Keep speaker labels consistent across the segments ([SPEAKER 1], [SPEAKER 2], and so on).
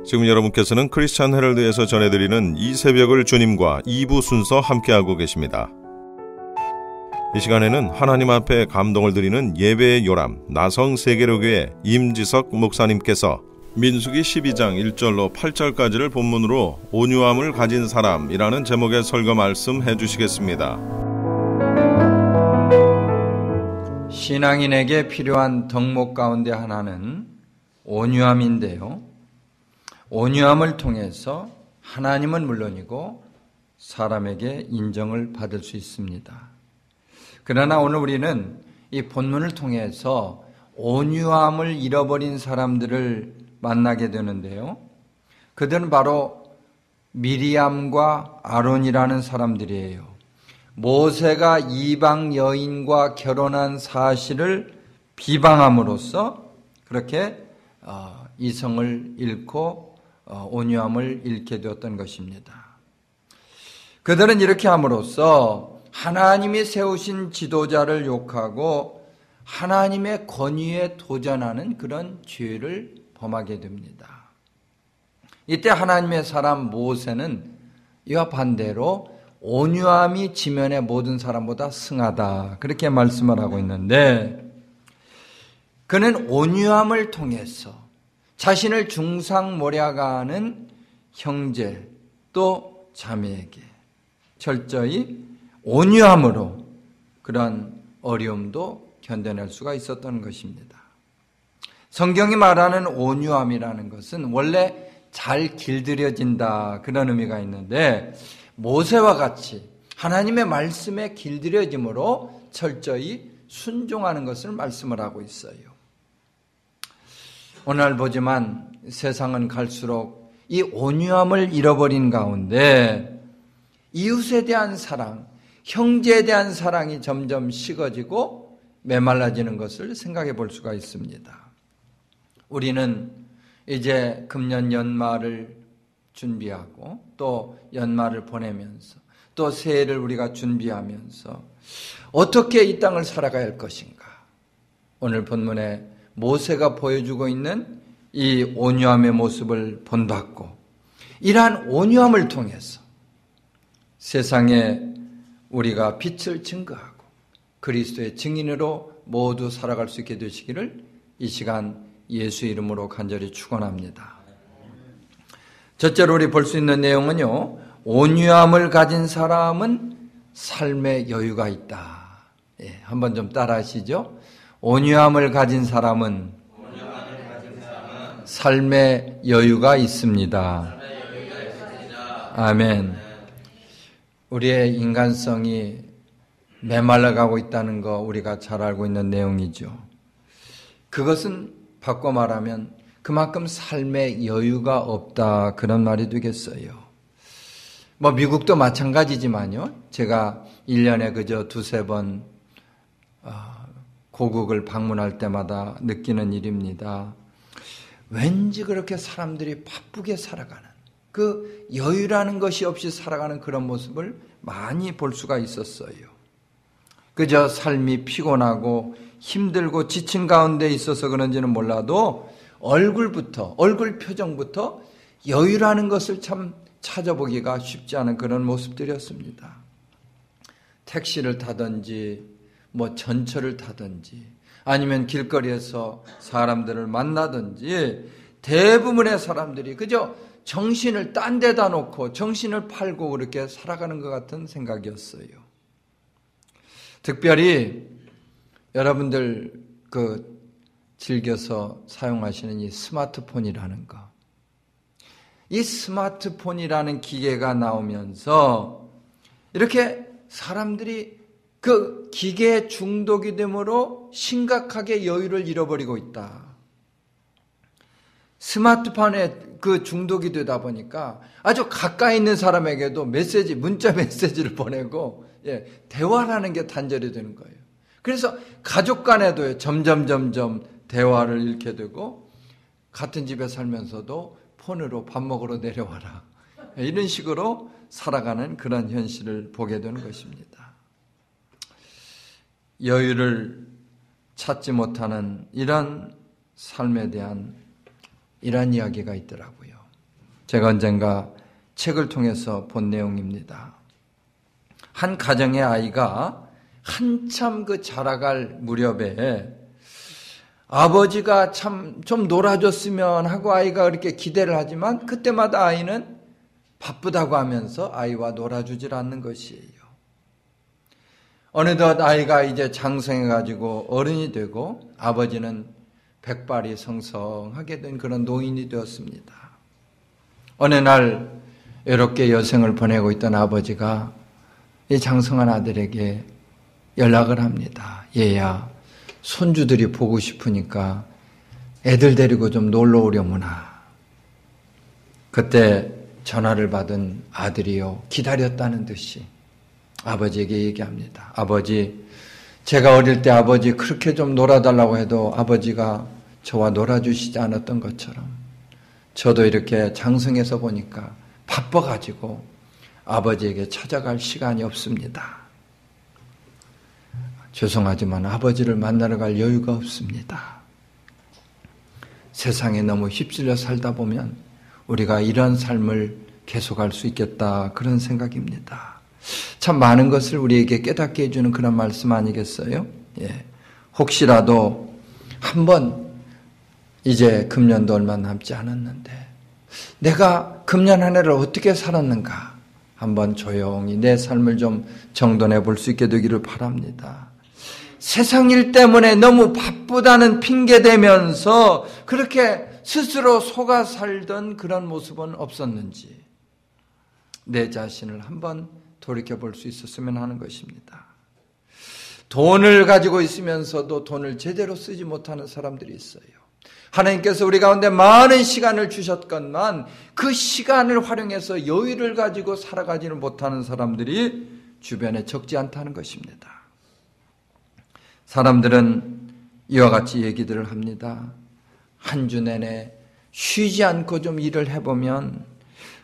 [SPEAKER 1] 지금 여러분께서는 크리스찬 헤럴드에서 전해드리는 이 새벽을 주님과 2부 순서 함께하고 계십니다. 이 시간에는 하나님 앞에 감동을 드리는 예배의 요람 나성세계로교회 임지석 목사님께서 민수기 12장 1절로 8절까지를 본문으로 온유함을 가진 사람이라는 제목의 설교 말씀해 주시겠습니다.
[SPEAKER 2] 신앙인에게 필요한 덕목 가운데 하나는 온유함인데요. 온유함을 통해서 하나님은 물론이고 사람에게 인정을 받을 수 있습니다. 그러나 오늘 우리는 이 본문을 통해서 온유함을 잃어버린 사람들을 만나게 되는데요. 그들은 바로 미리암과 아론이라는 사람들이에요. 모세가 이방 여인과 결혼한 사실을 비방함으로써 그렇게 이성을 잃고 온유함을 잃게 되었던 것입니다. 그들은 이렇게 함으로써 하나님이 세우신 지도자를 욕하고 하나님의 권위에 도전하는 그런 죄를 범하게 됩니다. 이때 하나님의 사람 모세는 이와 반대로 온유함이 지면의 모든 사람보다 승하다 그렇게 말씀을 하고 있는데, 그는 온유함을 통해서 자신을 중상모략하는 형제 또 자매에게 철저히 온유함으로 그런 어려움도 견뎌낼 수가 있었던 것입니다. 성경이 말하는 온유함이라는 것은 원래 잘 길들여진다 그런 의미가 있는데, 모세와 같이 하나님의 말씀에 길들여짐으로 철저히 순종하는 것을 말씀을 하고 있어요. 오늘 보지만 세상은 갈수록 이 온유함을 잃어버린 가운데 이웃에 대한 사랑, 형제에 대한 사랑이 점점 식어지고 메말라지는 것을 생각해 볼 수가 있습니다. 우리는 이제 금년 연말을 준비하고 또 연말을 보내면서 또 새해를 우리가 준비하면서 어떻게 이 땅을 살아가야 할 것인가? 오늘 본문에 모세가 보여주고 있는 이 온유함의 모습을 본받고 이러한 온유함을 통해서 세상에 우리가 빛을 증거하고 그리스도의 증인으로 모두 살아갈 수 있게 되시기를 이 시간 예수 이름으로 간절히 축원합니다. 첫째로 우리 볼 수 있는 내용은요, 온유함을 가진 사람은 삶의 여유가 있다. 한번 좀 따라 하시죠. 온유함을 가진 사람은 삶의 여유가 있습니다. 아멘. 우리의 인간성이 메말라가고 있다는 거 우리가 잘 알고 있는 내용이죠. 그것은 바꿔 말하면 그만큼 삶의 여유가 없다 그런 말이 되겠어요. 미국도 마찬가지지만요. 제가 1년에 그저 두세 번 고국을 방문할 때마다 느끼는 일입니다. 왠지 그렇게 사람들이 바쁘게 살아가는 그 여유라는 것이 없이 살아가는 그런 모습을 많이 볼 수가 있었어요. 그저 삶이 피곤하고 힘들고 지친 가운데 있어서 그런지는 몰라도 얼굴 표정부터 여유라는 것을 참 찾아보기가 쉽지 않은 그런 모습들이었습니다. 택시를 타든지 전철을 타든지 아니면 길거리에서 사람들을 만나든지 대부분의 사람들이 그저 정신을 딴 데다 놓고 정신을 팔고 그렇게 살아가는 것 같은 생각이었어요. 특별히 여러분들 즐겨서 사용하시는 이 스마트폰이라는 거. 이 스마트폰이라는 기계가 나오면서 이렇게 사람들이 그 기계에 중독이 되므로 심각하게 여유를 잃어버리고 있다. 스마트폰에 중독이 되다 보니까 아주 가까이 있는 사람에게도 문자 메시지를 보내고 대화라는 게 단절이 되는 거예요. 그래서 가족 간에도 점점 대화를 잃게 되고 같은 집에 살면서도 폰으로 밥 먹으러 내려와라. 이런 식으로 살아가는 그런 현실을 보게 되는 것입니다. 여유를 찾지 못하는 이런 삶에 대한 이런 이야기가 있더라고요. 제가 언젠가 책을 통해서 본 내용입니다. 한 가정의 아이가 한참 그 자라갈 무렵에 아버지가 참 좀 놀아줬으면 하고 아이가 그렇게 기대를 하지만 그때마다 아이는 바쁘다고 하면서 아이와 놀아주질 않는 것이에요. 어느덧 아이가 이제 장성해가지고 어른이 되고 아버지는 백발이 성성하게 된 그런 노인이 되었습니다. 어느 날 외롭게 여생을 보내고 있던 아버지가 이 장성한 아들에게 연락을 합니다. 얘야, 손주들이 보고 싶으니까 애들 데리고 좀 놀러 오려무나. 그때 전화를 받은 아들이요, 기다렸다는 듯이 아버지에게 얘기합니다. 아버지, 제가 어릴 때 아버지 그렇게 좀 놀아달라고 해도 아버지가 저와 놀아주시지 않았던 것처럼 저도 이렇게 장성해서 보니까 바빠가지고 아버지에게 찾아갈 시간이 없습니다. 죄송하지만 아버지를 만나러 갈 여유가 없습니다. 세상에 너무 휩쓸려 살다 보면 우리가 이런 삶을 계속할 수 있겠다, 그런 생각입니다. 참 많은 것을 우리에게 깨닫게 해주는 그런 말씀 아니겠어요? 예. 혹시라도 한번 이제 금년도 얼마 남지 않았는데 내가 금년 한 해를 어떻게 살았는가 한번 조용히 내 삶을 좀 정돈해 볼 수 있게 되기를 바랍니다. 세상 일 때문에 너무 바쁘다는 핑계 대면서 그렇게 스스로 속아 살던 그런 모습은 없었는지 내 자신을 한번 돌이켜 볼 수 있었으면 하는 것입니다. 돈을 가지고 있으면서도 돈을 제대로 쓰지 못하는 사람들이 있어요. 하나님께서 우리 가운데 많은 시간을 주셨건만 그 시간을 활용해서 여유를 가지고 살아가지는 못하는 사람들이 주변에 적지 않다는 것입니다. 사람들은 이와 같이 얘기들을 합니다. 한 주 내내 쉬지 않고 좀 일을 해보면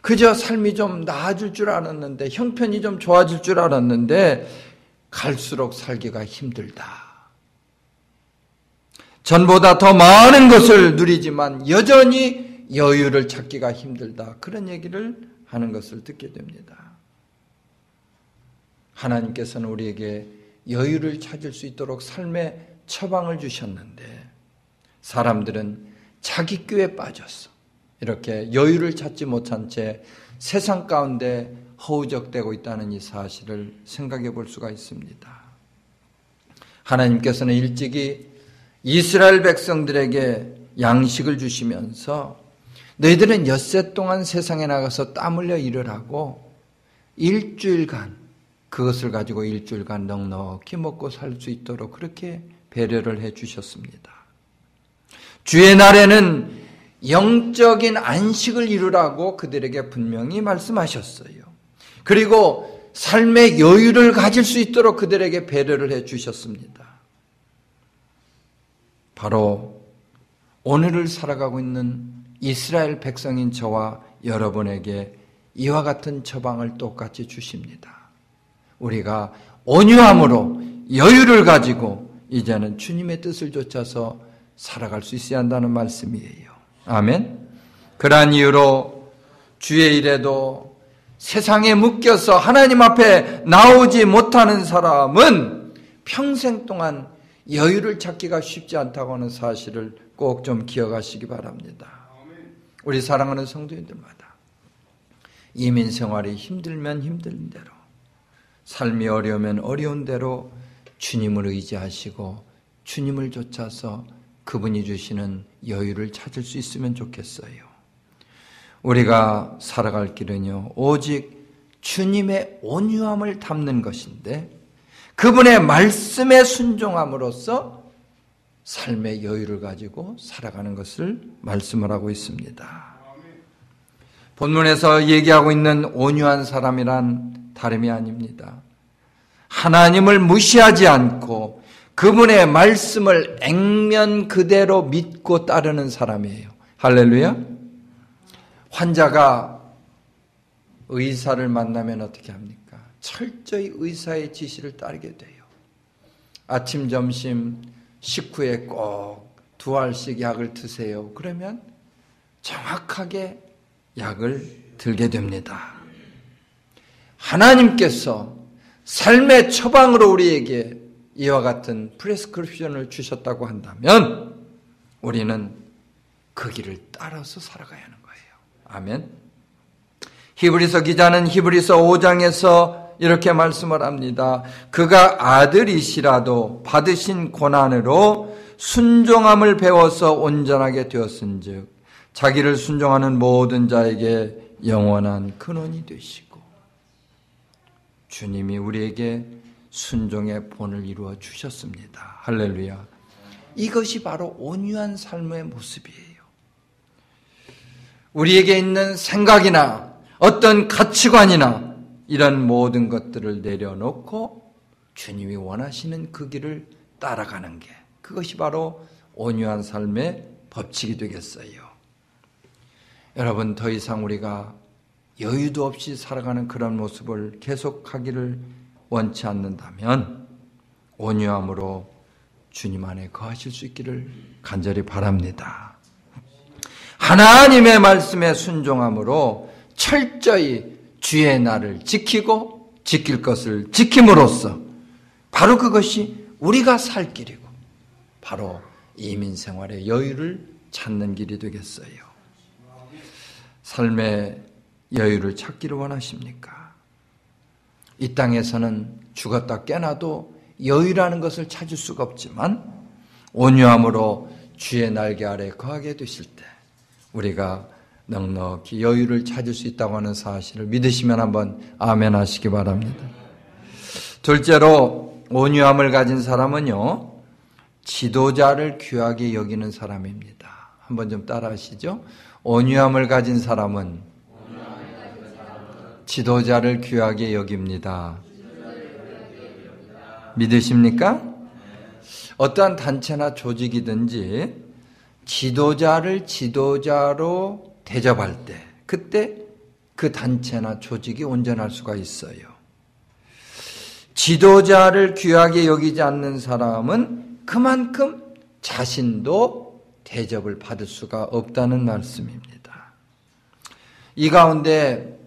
[SPEAKER 2] 그저 삶이 좀 나아질 줄 알았는데, 형편이 좀 좋아질 줄 알았는데 갈수록 살기가 힘들다. 전보다 더 많은 것을 누리지만 여전히 여유를 찾기가 힘들다. 그런 얘기를 하는 것을 듣게 됩니다. 하나님께서는 우리에게 여유를 찾을 수 있도록 삶의 처방을 주셨는데 사람들은 자기 꾀에 빠졌어. 이렇게 여유를 찾지 못한 채 세상 가운데 허우적대고 있다는 이 사실을 생각해 볼 수가 있습니다. 하나님께서는 일찍이 이스라엘 백성들에게 양식을 주시면서 너희들은 엿새 동안 세상에 나가서 땀 흘려 일을 하고 일주일간 그것을 가지고 일주일간 넉넉히 먹고 살 수 있도록 그렇게 배려를 해 주셨습니다. 주의 날에는 영적인 안식을 이루라고 그들에게 분명히 말씀하셨어요. 그리고 삶의 여유를 가질 수 있도록 그들에게 배려를 해 주셨습니다. 바로 오늘을 살아가고 있는 이스라엘 백성인 저와 여러분에게 이와 같은 처방을 똑같이 주십니다. 우리가 온유함으로 여유를 가지고 이제는 주님의 뜻을 좇아서 살아갈 수 있어야 한다는 말씀이에요. 아멘. 그러한 이유로 주의 일에도 세상에 묶여서 하나님 앞에 나오지 못하는 사람은 평생 동안 여유를 찾기가 쉽지 않다고 하는 사실을 꼭 좀 기억하시기 바랍니다. 우리 사랑하는 성도님들마다 이민 생활이 힘들면 힘든 대로, 삶이 어려우면 어려운 대로 주님을 의지하시고 주님을 좇아서 그분이 주시는 여유를 찾을 수 있으면 좋겠어요. 우리가 살아갈 길은요, 오직 주님의 온유함을 담는 것인데 그분의 말씀에 순종함으로써 삶의 여유를 가지고 살아가는 것을 말씀을 하고 있습니다. 본문에서 얘기하고 있는 온유한 사람이란 다름이 아닙니다. 하나님을 무시하지 않고 그분의 말씀을 액면 그대로 믿고 따르는 사람이에요. 할렐루야. 환자가 의사를 만나면 어떻게 합니까? 철저히 의사의 지시를 따르게 돼요. 아침, 점심, 식후에 꼭 2알씩 약을 드세요. 그러면 정확하게 약을 들게 됩니다. 하나님께서 삶의 처방으로 우리에게 이와 같은 프레스크립션을 주셨다고 한다면 우리는 그 길을 따라서 살아가야 하는 거예요. 아멘. 히브리서 기자는 히브리서 5장에서 이렇게 말씀을 합니다. 그가 아들이시라도 받으신 고난으로 순종함을 배워서 온전하게 되었은즉 자기를 순종하는 모든 자에게 영원한 근원이 되시고, 주님이 우리에게 순종의 본을 이루어 주셨습니다. 할렐루야. 이것이 바로 온유한 삶의 모습이에요. 우리에게 있는 생각이나 어떤 가치관이나 이런 모든 것들을 내려놓고 주님이 원하시는 그 길을 따라가는 게, 그것이 바로 온유한 삶의 법칙이 되겠어요. 여러분, 더 이상 우리가 여유도 없이 살아가는 그런 모습을 계속하기를 원치 않는다면 온유함으로 주님 안에 거하실 수 있기를 간절히 바랍니다. 하나님의 말씀에 순종함으로 철저히 주의 날을 지키고 지킬 것을 지킴으로써 바로 그것이 우리가 살 길이고 바로 이민생활의 여유를 찾는 길이 되겠어요. 삶의 여유를 찾기를 원하십니까? 이 땅에서는 죽었다 깨나도 여유라는 것을 찾을 수가 없지만 온유함으로 주의 날개 아래 거하게 되실 때 우리가 넉넉히 여유를 찾을 수 있다고 하는 사실을 믿으시면 한번 아멘 하시기 바랍니다. 둘째로, 온유함을 가진 사람은요, 지도자를 귀하게 여기는 사람입니다. 한번 좀 따라 하시죠. 온유함을 가진 사람은 지도자를 귀하게 여깁니다. 믿으십니까? 어떠한 단체나 조직이든지 지도자를 지도자로 대접할 때, 그때 그 단체나 조직이 온전할 수가 있어요. 지도자를 귀하게 여기지 않는 사람은 그만큼 자신도 대접을 받을 수가 없다는 말씀입니다. 이 가운데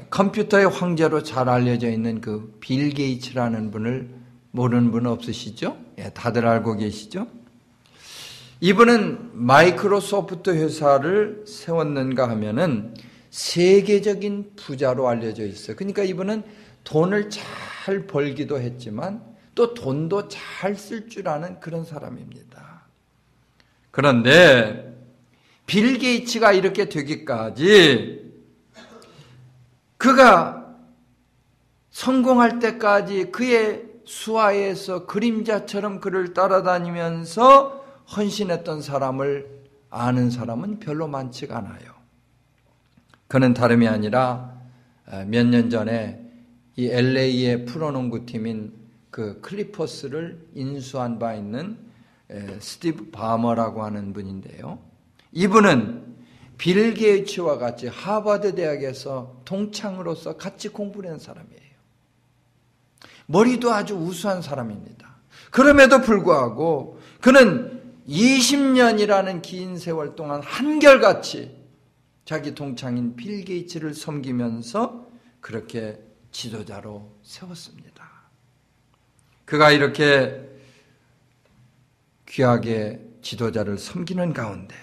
[SPEAKER 2] 컴퓨터의 황제로 잘 알려져 있는 그 빌 게이츠라는 분을 모르는 분은 없으시죠? 예, 다들 알고 계시죠? 이분은 마이크로소프트 회사를 세웠는가 하면은 세계적인 부자로 알려져 있어요. 그러니까 이분은 돈을 잘 벌기도 했지만 또 돈도 잘 쓸 줄 아는 그런 사람입니다. 그런데 빌 게이츠가 이렇게 되기까지 그가 성공할 때까지 그의 수하에서 그림자처럼 그를 따라다니면서 헌신했던 사람을 아는 사람은 별로 많지가 않아요. 그는 다름이 아니라 몇 년 전에 이 LA의 프로농구팀인 그 클리퍼스를 인수한 바 있는 스티브 바머라고 하는 분인데요. 이분은 빌 게이츠와 같이 하버드 대학에서 동창으로서 같이 공부를 한 사람이에요. 머리도 아주 우수한 사람입니다. 그럼에도 불구하고 그는 20년이라는 긴 세월 동안 한결같이 자기 동창인 빌 게이츠를 섬기면서 그렇게 지도자로 세웠습니다. 그가 이렇게 귀하게 지도자를 섬기는 가운데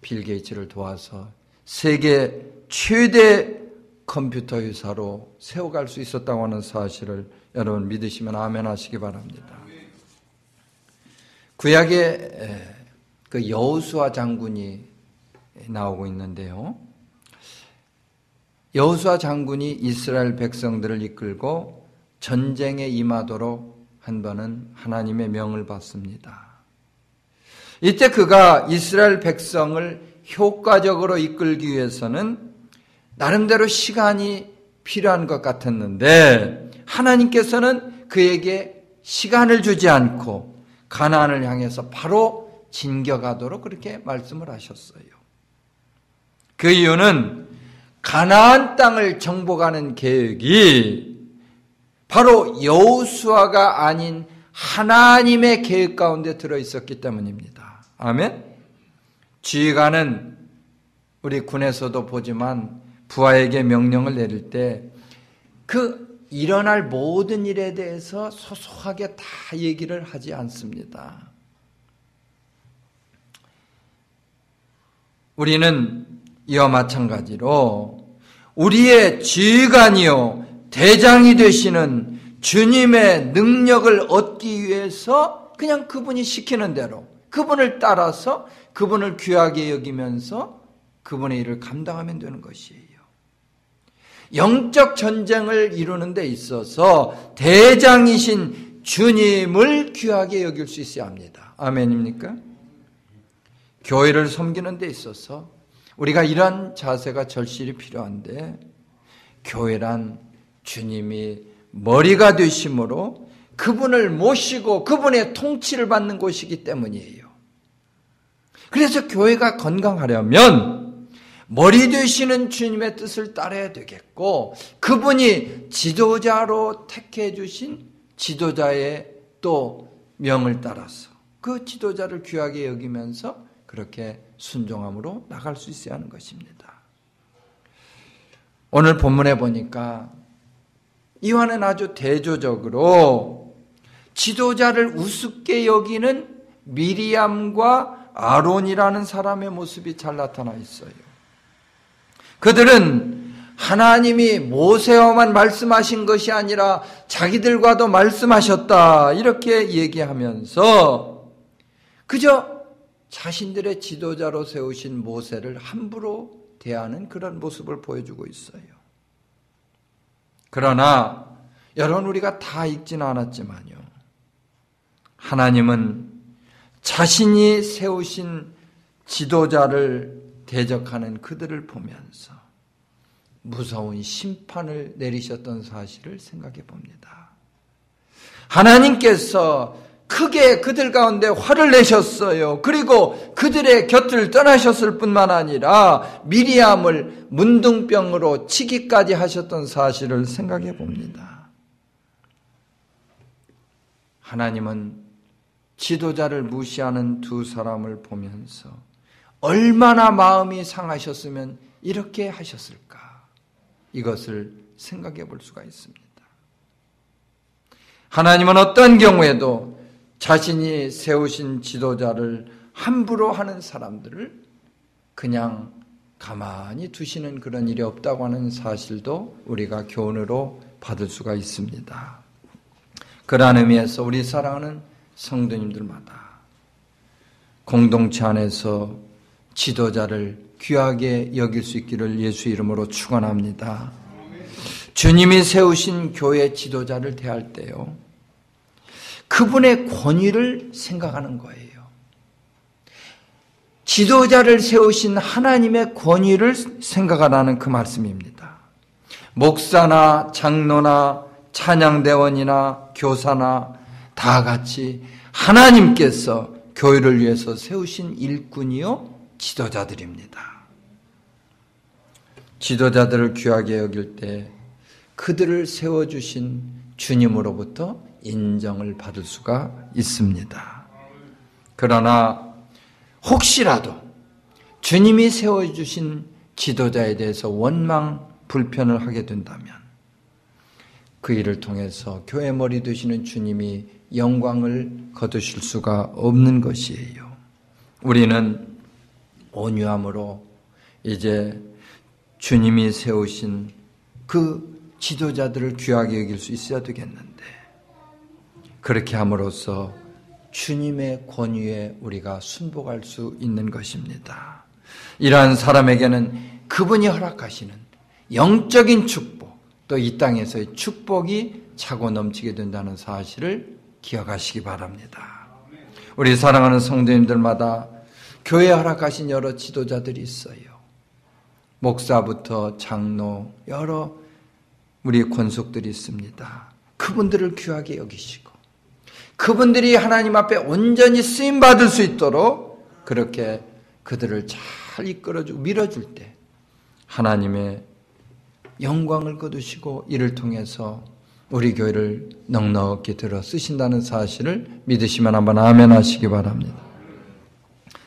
[SPEAKER 2] 빌 게이츠를 도와서 세계 최대 컴퓨터 회사로 세워갈 수 있었다고 하는 사실을 여러분 믿으시면 아멘 하시기 바랍니다. 구약에 그 여호수아 장군이 나오고 있는데요. 여호수아 장군이 이스라엘 백성들을 이끌고 전쟁에 임하도록 한 번은 하나님의 명을 받습니다. 이때 그가 이스라엘 백성을 효과적으로 이끌기 위해서는 나름대로 시간이 필요한 것 같았는데 하나님께서는 그에게 시간을 주지 않고 가나안을 향해서 바로 진격하도록 그렇게 말씀을 하셨어요. 그 이유는 가나안 땅을 정복하는 계획이 바로 여호수아가 아닌 하나님의 계획 가운데 들어있었기 때문입니다. 아멘? 지휘관은 우리 군에서도 보지만 부하에게 명령을 내릴 때 그 일어날 모든 일에 대해서 소소하게 다 얘기를 하지 않습니다. 우리는 이와 마찬가지로 우리의 지휘관이요 대장이 되시는 주님의 능력을 얻기 위해서 그냥 그분이 시키는 대로 그분을 따라서 그분을 귀하게 여기면서 그분의 일을 감당하면 되는 것이에요. 영적 전쟁을 이루는 데 있어서 대장이신 주님을 귀하게 여길 수 있어야 합니다. 아멘입니까? 교회를 섬기는 데 있어서 우리가 이러한 자세가 절실히 필요한데 교회란 주님이 머리가 되심으로 그분을 모시고 그분의 통치를 받는 곳이기 때문이에요. 그래서 교회가 건강하려면 머리 되시는 주님의 뜻을 따라야 되겠고 그분이 지도자로 택해 주신 지도자의 또 명을 따라서 그 지도자를 귀하게 여기면서 그렇게 순종함으로 나갈 수 있어야 하는 것입니다. 오늘 본문에 보니까 이와는 아주 대조적으로 지도자를 우습게 여기는 미리암과 아론이라는 사람의 모습이 잘 나타나 있어요. 그들은 하나님이 모세와만 말씀하신 것이 아니라 자기들과도 말씀하셨다 이렇게 얘기하면서 그저 자신들의 지도자로 세우신 모세를 함부로 대하는 그런 모습을 보여주고 있어요. 그러나 여러분 우리가 다 읽지는 않았지만요. 하나님은 자신이 세우신 지도자를 대적하는 그들을 보면서 무서운 심판을 내리셨던 사실을 생각해 봅니다. 하나님께서 크게 그들 가운데 화를 내셨어요. 그리고 그들의 곁을 떠나셨을 뿐만 아니라 미리암을 문둥병으로 치기까지 하셨던 사실을 생각해 봅니다. 하나님은 지도자를 무시하는 두 사람을 보면서 얼마나 마음이 상하셨으면 이렇게 하셨을까? 이것을 생각해 볼 수가 있습니다. 하나님은 어떤 경우에도 자신이 세우신 지도자를 함부로 하는 사람들을 그냥 가만히 두시는 그런 일이 없다고 하는 사실도 우리가 교훈으로 받을 수가 있습니다. 그러한 의미에서 우리 사랑하는 성도님들마다 공동체 안에서 지도자를 귀하게 여길 수 있기를 예수 이름으로 축원합니다. 주님이 세우신 교회 지도자를 대할 때요, 그분의 권위를 생각하는 거예요. 지도자를 세우신 하나님의 권위를 생각하라는 그 말씀입니다. 목사나 장로나 찬양대원이나 교사나 다 같이 하나님께서 교회를 위해서 세우신 일꾼이요 지도자들입니다. 지도자들을 귀하게 여길 때 그들을 세워주신 주님으로부터 인정을 받을 수가 있습니다. 그러나 혹시라도 주님이 세워주신 지도자에 대해서 원망, 불편을 하게 된다면 그 일을 통해서 교회 머리 되시는 주님이 영광을 거두실 수가 없는 것이에요. 우리는 온유함으로 이제 주님이 세우신 그 지도자들을 귀하게 여길 수 있어야 되겠는데, 그렇게 함으로써 주님의 권위에 우리가 순복할 수 있는 것입니다. 이러한 사람에게는 그분이 허락하시는 영적인 축복, 또 이 땅에서의 축복이 차고 넘치게 된다는 사실을 기억하시기 바랍니다. 우리 사랑하는 성도님들마다 교회에 허락하신 여러 지도자들이 있어요. 목사부터 장로, 여러 우리 권속들이 있습니다. 그분들을 귀하게 여기시고 그분들이 하나님 앞에 온전히 쓰임받을 수 있도록 그렇게 그들을 잘 이끌어주고 밀어줄 때 하나님의 영광을 거두시고 이를 통해서 우리 교회를 넉넉히 들어 쓰신다는 사실을 믿으시면 한번 아멘 하시기 바랍니다.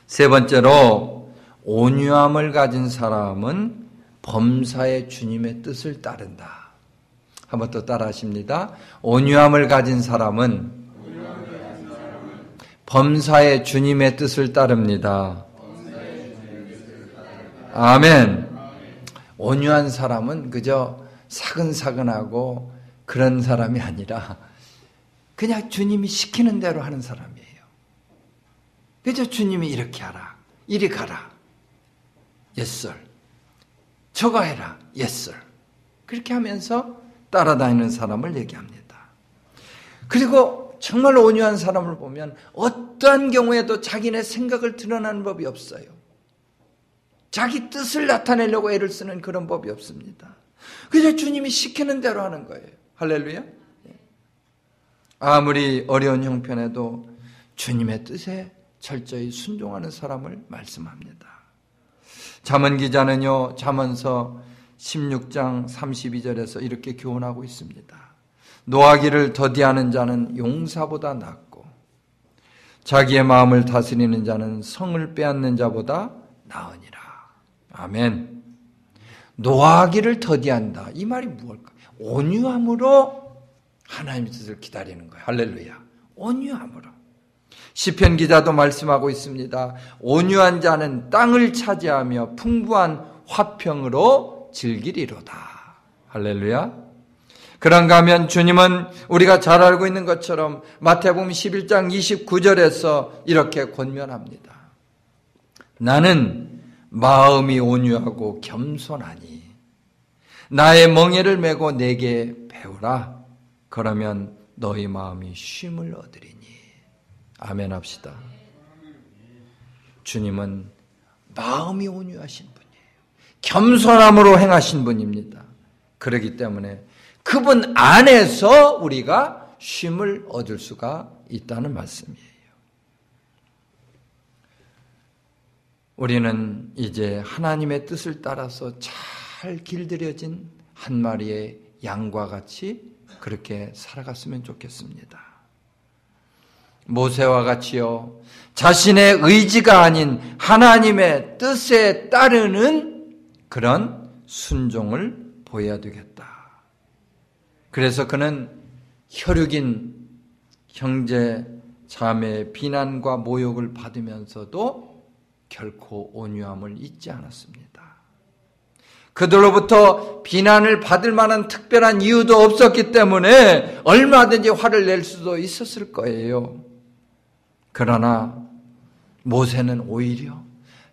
[SPEAKER 2] 세 번째로 온유함을 가진 사람은 범사에 주님의 뜻을 따른다. 한번 더 따라하십니다. 온유함을 가진 사람은 범사에 주님의 뜻을 따릅니다. 아멘. 온유한 사람은 그저 사근사근하고 그런 사람이 아니라 그냥 주님이 시키는 대로 하는 사람이에요. 그저 주님이 이렇게 하라, 이리 가라, yes sir. 저거 해라, yes sir. 그렇게 하면서 따라다니는 사람을 얘기합니다. 그리고 정말 온유한 사람을 보면 어떠한 경우에도 자기네 생각을 드러나는 법이 없어요. 자기 뜻을 나타내려고 애를 쓰는 그런 법이 없습니다. 그저 주님이 시키는 대로 하는 거예요. 할렐루야. 아무리 어려운 형편에도 주님의 뜻에 철저히 순종하는 사람을 말씀합니다. 잠언 기자는요, 잠언서 16장 32절에서 이렇게 교훈하고 있습니다. 노하기를 더디하는 자는 용사보다 낫고 자기의 마음을 다스리는 자는 성을 빼앗는 자보다 나으니라. 아멘. 노하기를 더디한다. 이 말이 무엇일까? 온유함으로 하나님의 뜻을 기다리는 거예요. 할렐루야. 온유함으로. 시편 기자도 말씀하고 있습니다. 온유한 자는 땅을 차지하며 풍부한 화평으로 즐기리로다. 할렐루야. 그런가 하면 주님은 우리가 잘 알고 있는 것처럼 마태복음 11장 29절에서 이렇게 권면합니다. 나는 마음이 온유하고 겸손하니 나의 멍에를 메고 내게 배우라. 그러면 너희 마음이 쉼을 얻으리니. 아멘 합시다. 주님은 마음이 온유하신 분이에요. 겸손함으로 행하신 분입니다. 그렇기 때문에 그분 안에서 우리가 쉼을 얻을 수가 있다는 말씀이에요. 우리는 이제 하나님의 뜻을 따라서 잘 길들여진 한 마리의 양과 같이 그렇게 살아갔으면 좋겠습니다. 모세와 같이요, 자신의 의지가 아닌 하나님의 뜻에 따르는 그런 순종을 보여야 되겠다. 그래서 그는 혈육인 형제 자매의 비난과 모욕을 받으면서도 결코 온유함을 잊지 않았습니다. 그들로부터 비난을 받을 만한 특별한 이유도 없었기 때문에 얼마든지 화를 낼 수도 있었을 거예요. 그러나 모세는 오히려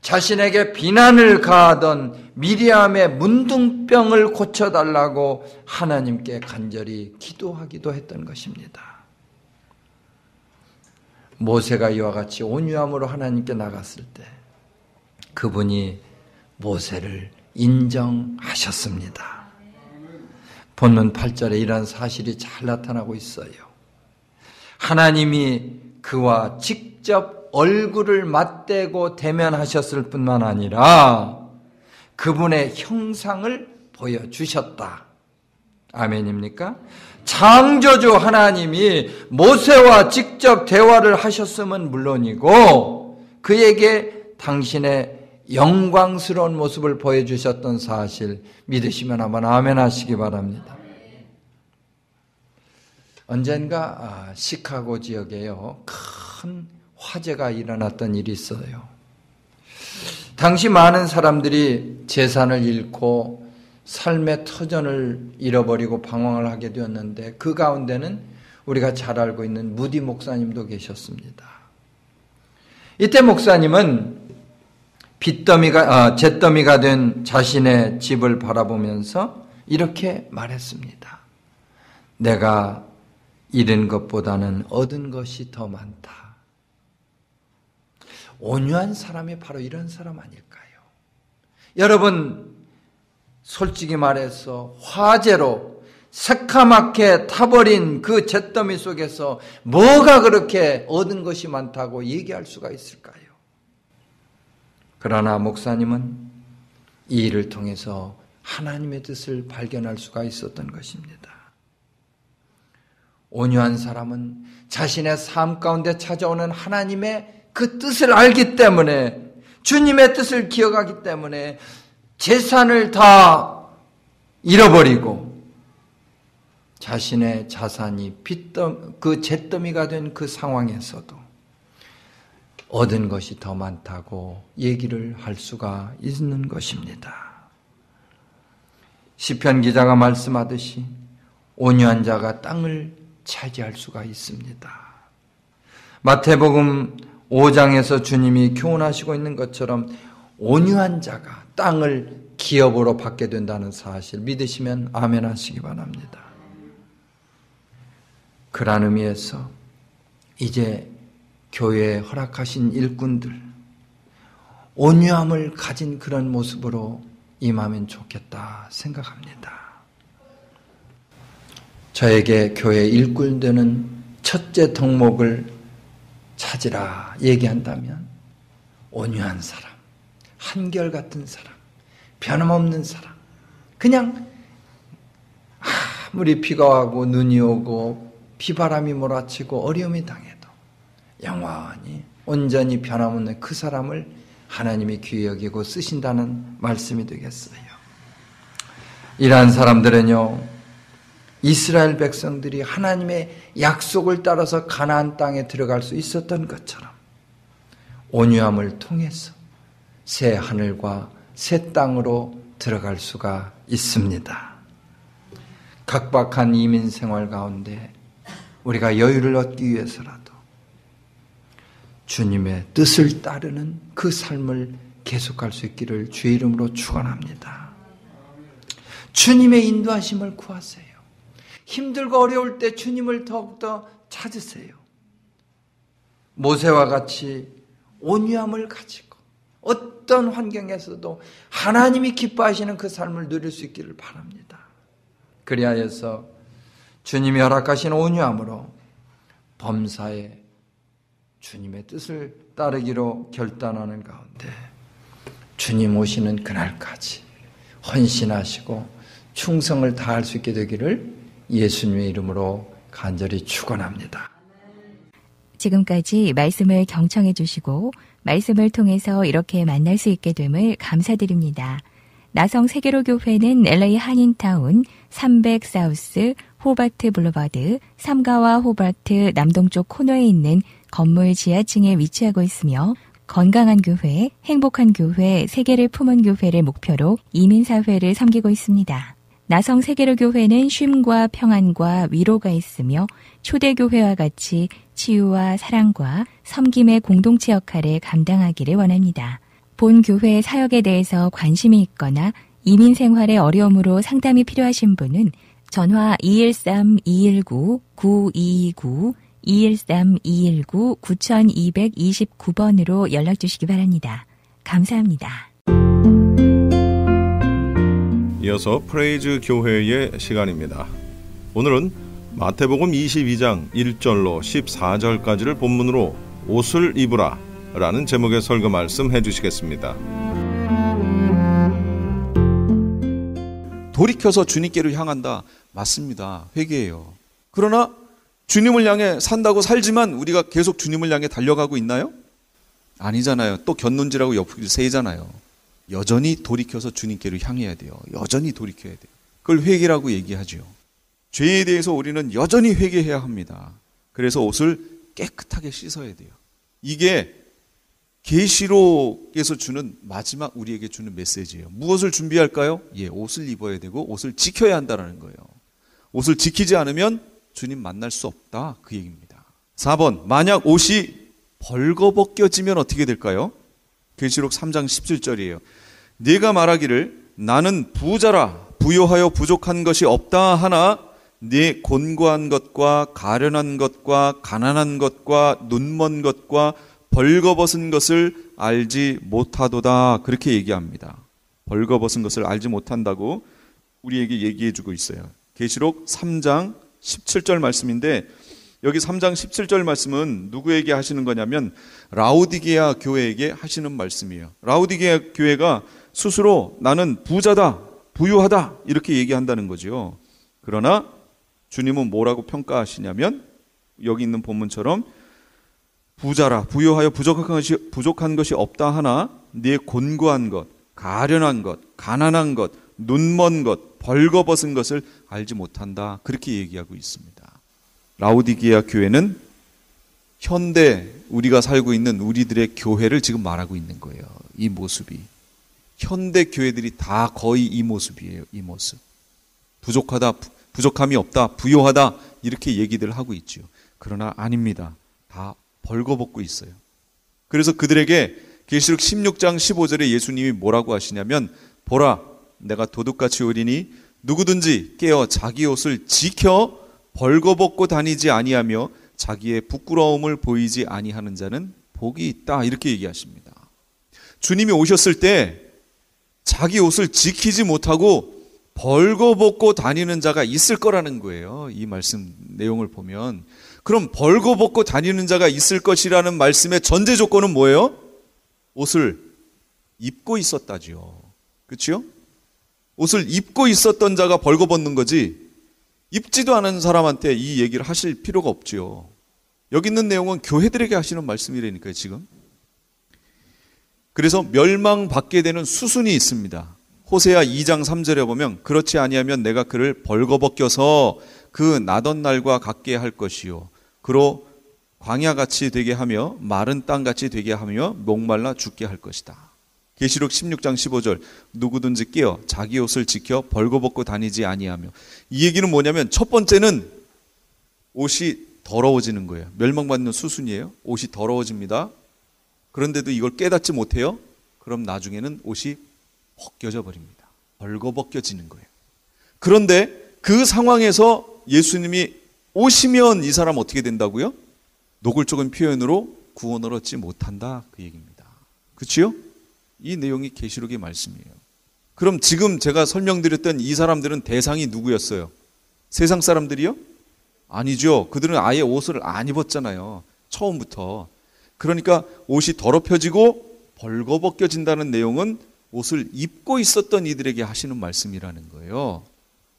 [SPEAKER 2] 자신에게 비난을 가하던 미리암의 문둥병을 고쳐달라고 하나님께 간절히 기도하기도 했던 것입니다. 모세가 이와 같이 온유함으로 하나님께 나갔을 때 그분이 모세를 인정하셨습니다. 본문 8절에 이러한 사실이 잘 나타나고 있어요. 하나님이 그와 직접 얼굴을 맞대고 대면하셨을 뿐만 아니라 그분의 형상을 보여주셨다. 아멘입니까? 창조주 하나님이 모세와 직접 대화를 하셨음은 물론이고 그에게 당신의 영광스러운 모습을 보여주셨던 사실 믿으시면 한번 아멘 하시기 바랍니다. 언젠가 시카고 지역에요, 큰 화재가 일어났던 일이 있어요. 당시 많은 사람들이 재산을 잃고 삶의 터전을 잃어버리고 방황을 하게 되었는데 그 가운데는 우리가 잘 알고 있는 무디 목사님도 계셨습니다. 이때 목사님은 잿더미가 된 자신의 집을 바라보면서 이렇게 말했습니다. 내가 잃은 것보다는 얻은 것이 더 많다. 온유한 사람이 바로 이런 사람 아닐까요? 여러분, 솔직히 말해서 화재로 새카맣게 타버린 그 잿더미 속에서 뭐가 그렇게 얻은 것이 많다고 얘기할 수가 있을까요? 그러나 목사님은 이 일을 통해서 하나님의 뜻을 발견할 수가 있었던 것입니다. 온유한 사람은 자신의 삶 가운데 찾아오는 하나님의 그 뜻을 알기 때문에 주님의 뜻을 기억하기 때문에 재산을 다 잃어버리고 자신의 자산이 그 잿더미가 된 그 상황에서도 얻은 것이 더 많다고 얘기를 할 수가 있는 것입니다. 시편 기자가 말씀하듯이 온유한 자가 땅을 차지할 수가 있습니다. 마태복음 5장에서 주님이 교훈하시고 있는 것처럼 온유한 자가 땅을 기업으로 받게 된다는 사실 믿으시면 아멘 하시기 바랍니다. 그런 의미에서 이제 교회에 허락하신 일꾼들 온유함을 가진 그런 모습으로 임하면 좋겠다 생각합니다. 저에게 교회 일꾼되는 첫째 덕목을 찾으라 얘기한다면 온유한 사람, 한결같은 사람, 변함없는 사람, 그냥 아무리 비가 오고 눈이 오고 비바람이 몰아치고 어려움이 당해도 영원히 온전히 변함없는 그 사람을 하나님이 귀히 여기고 쓰신다는 말씀이 되겠어요. 이러한 사람들은요, 이스라엘 백성들이 하나님의 약속을 따라서 가나안 땅에 들어갈 수 있었던 것처럼 온유함을 통해서 새 하늘과 새 땅으로 들어갈 수가 있습니다. 각박한 이민 생활 가운데 우리가 여유를 얻기 위해서라도 주님의 뜻을 따르는 그 삶을 계속할 수 있기를 주의 이름으로 축원합니다. 주님의 인도하심을 구하세요. 힘들고 어려울 때 주님을 더욱더 찾으세요. 모세와 같이 온유함을 가지고 어떤 환경에서도 하나님이 기뻐하시는 그 삶을 누릴 수 있기를 바랍니다. 그리하여서 주님이 허락하신 온유함으로 범사에 주님의 뜻을 따르기로 결단하는 가운데 주님 오시는 그날까지 헌신하시고 충성을 다할 수 있게 되기를 예수님의 이름으로 간절히 축원합니다.
[SPEAKER 3] 지금까지 말씀을 경청해 주시고 말씀을 통해서 이렇게 만날 수 있게 됨을 감사드립니다. 나성 세계로교회는 LA 한인타운 300 사우스 호바트 블루버드 3가와 호바트 남동쪽 코너에 있는 건물 지하층에 위치하고 있으며 건강한 교회, 행복한 교회, 세계를 품은 교회를 목표로 이민사회를 섬기고 있습니다. 나성 세계로교회는 쉼과 평안과 위로가 있으며 초대교회와 같이 치유와 사랑과 섬김의 공동체 역할을 감당하기를 원합니다. 본 교회의 사역에 대해서 관심이 있거나 이민 생활의 어려움으로 상담이 필요하신 분은 전화 213-219-9229 213-219-9229번으로 연락 주시기 바랍니다. 감사합니다.
[SPEAKER 1] 이어서 프레이즈 교회의 시간입니다. 오늘은 마태복음 22장 1절로 14절까지를 본문으로 옷을 입으라 라는 제목의 설교 말씀 해주시겠습니다.
[SPEAKER 4] 돌이켜서 주님께로 향한다. 맞습니다. 회개예요. 그러나 주님을 향해 산다고 살지만 우리가 계속 주님을 향해 달려가고 있나요? 아니잖아요. 또 곁눈질하고 옆구리 세잖아요. 여전히 돌이켜서 주님께로 향해야 돼요. 여전히 돌이켜야 돼요. 그걸 회개라고 얘기하죠. 죄에 대해서 우리는 여전히 회개해야 합니다. 그래서 옷을 깨끗하게 씻어야 돼요. 이게 계시록에서 주는 마지막 우리에게 주는 메시지예요. 무엇을 준비할까요? 옷을 입어야 되고 옷을 지켜야 한다는 거예요. 옷을 지키지 않으면 주님 만날 수 없다. 그 얘기입니다. 4번, 만약 옷이 벌거벗겨지면 어떻게 될까요? 계시록 3장 17절이에요. 네가 말하기를 나는 부자라 부요하여 부족한 것이 없다 하나 네 곤고한 것과 가련한 것과 가난한 것과 눈먼 것과 벌거벗은 것을 알지 못하도다. 그렇게 얘기합니다. 벌거벗은 것을 알지 못한다고 우리에게 얘기해 주고 있어요. 계시록 3장 17절 말씀인데 여기 3장 17절 말씀은 누구에게 하시는 거냐면 라오디게아 교회에게 하시는 말씀이에요. 라오디게아 교회가 스스로 나는 부자다, 부유하다 이렇게 얘기한다는 거죠. 그러나 주님은 뭐라고 평가하시냐면 여기 있는 본문처럼 부자라 부요하여 부족한 것이 없다 하나 네 곤고한 것, 가련한 것, 가난한 것, 눈먼 것, 벌거벗은 것을 알지 못한다. 그렇게 얘기하고 있습니다. 라오디게아 교회는 현대 우리가 살고 있는 우리들의 교회를 지금 말하고 있는 거예요. 이 모습이. 현대 교회들이 다 거의 이 모습이에요. 이 모습. 부족하다, 부족함이 없다, 부요하다 이렇게 얘기들 하고 있죠. 그러나 아닙니다. 다 벌거벗고 있어요. 그래서 그들에게 계시록 16장 15절에 예수님이 뭐라고 하시냐면 보라 내가 도둑같이 오리니 누구든지 깨어 자기 옷을 지켜 벌거벗고 다니지 아니하며 자기의 부끄러움을 보이지 아니하는 자는 복이 있다. 이렇게 얘기하십니다. 주님이 오셨을 때 자기 옷을 지키지 못하고 벌거벗고 다니는 자가 있을 거라는 거예요. 이 말씀 내용을 보면. 그럼 벌거벗고 다니는 자가 있을 것이라는 말씀의 전제 조건은 뭐예요? 옷을 입고 있었다지요. 그렇죠? 옷을 입고 있었던 자가 벌거벗는 거지 입지도 않은 사람한테 이 얘기를 하실 필요가 없지요. 여기 있는 내용은 교회들에게 하시는 말씀이라니까요, 지금. 그래서 멸망받게 되는 수순이 있습니다. 호세아 2장 3절에 보면 그렇지 아니하면 내가 그를 벌거벗겨서 그 나던 날과 같게 할 것이요 그로 광야같이 되게 하며 마른 땅같이 되게 하며 목말라 죽게 할 것이다. 계시록 16장 15절 누구든지 깨어 자기 옷을 지켜 벌거벗고 다니지 아니하며 이 얘기는 뭐냐면 첫 번째는 옷이 더러워지는 거예요. 멸망받는 수순이에요. 옷이 더러워집니다. 그런데도 이걸 깨닫지 못해요. 그럼 나중에는 옷이 벗겨져 버립니다. 벌거벗겨지는 거예요. 그런데 그 상황에서 예수님이 오시면 이 사람 어떻게 된다고요? 노골적인 표현으로 구원을 얻지 못한다 그 얘기입니다. 그렇지요? 이 내용이 계시록의 말씀이에요. 그럼 지금 제가 설명드렸던 이 사람들은 대상이 누구였어요? 세상 사람들이요? 아니죠. 그들은 아예 옷을 안 입었잖아요. 처음부터. 그러니까 옷이 더럽혀지고 벌거벗겨진다는 내용은 옷을 입고 있었던 이들에게 하시는 말씀이라는 거예요.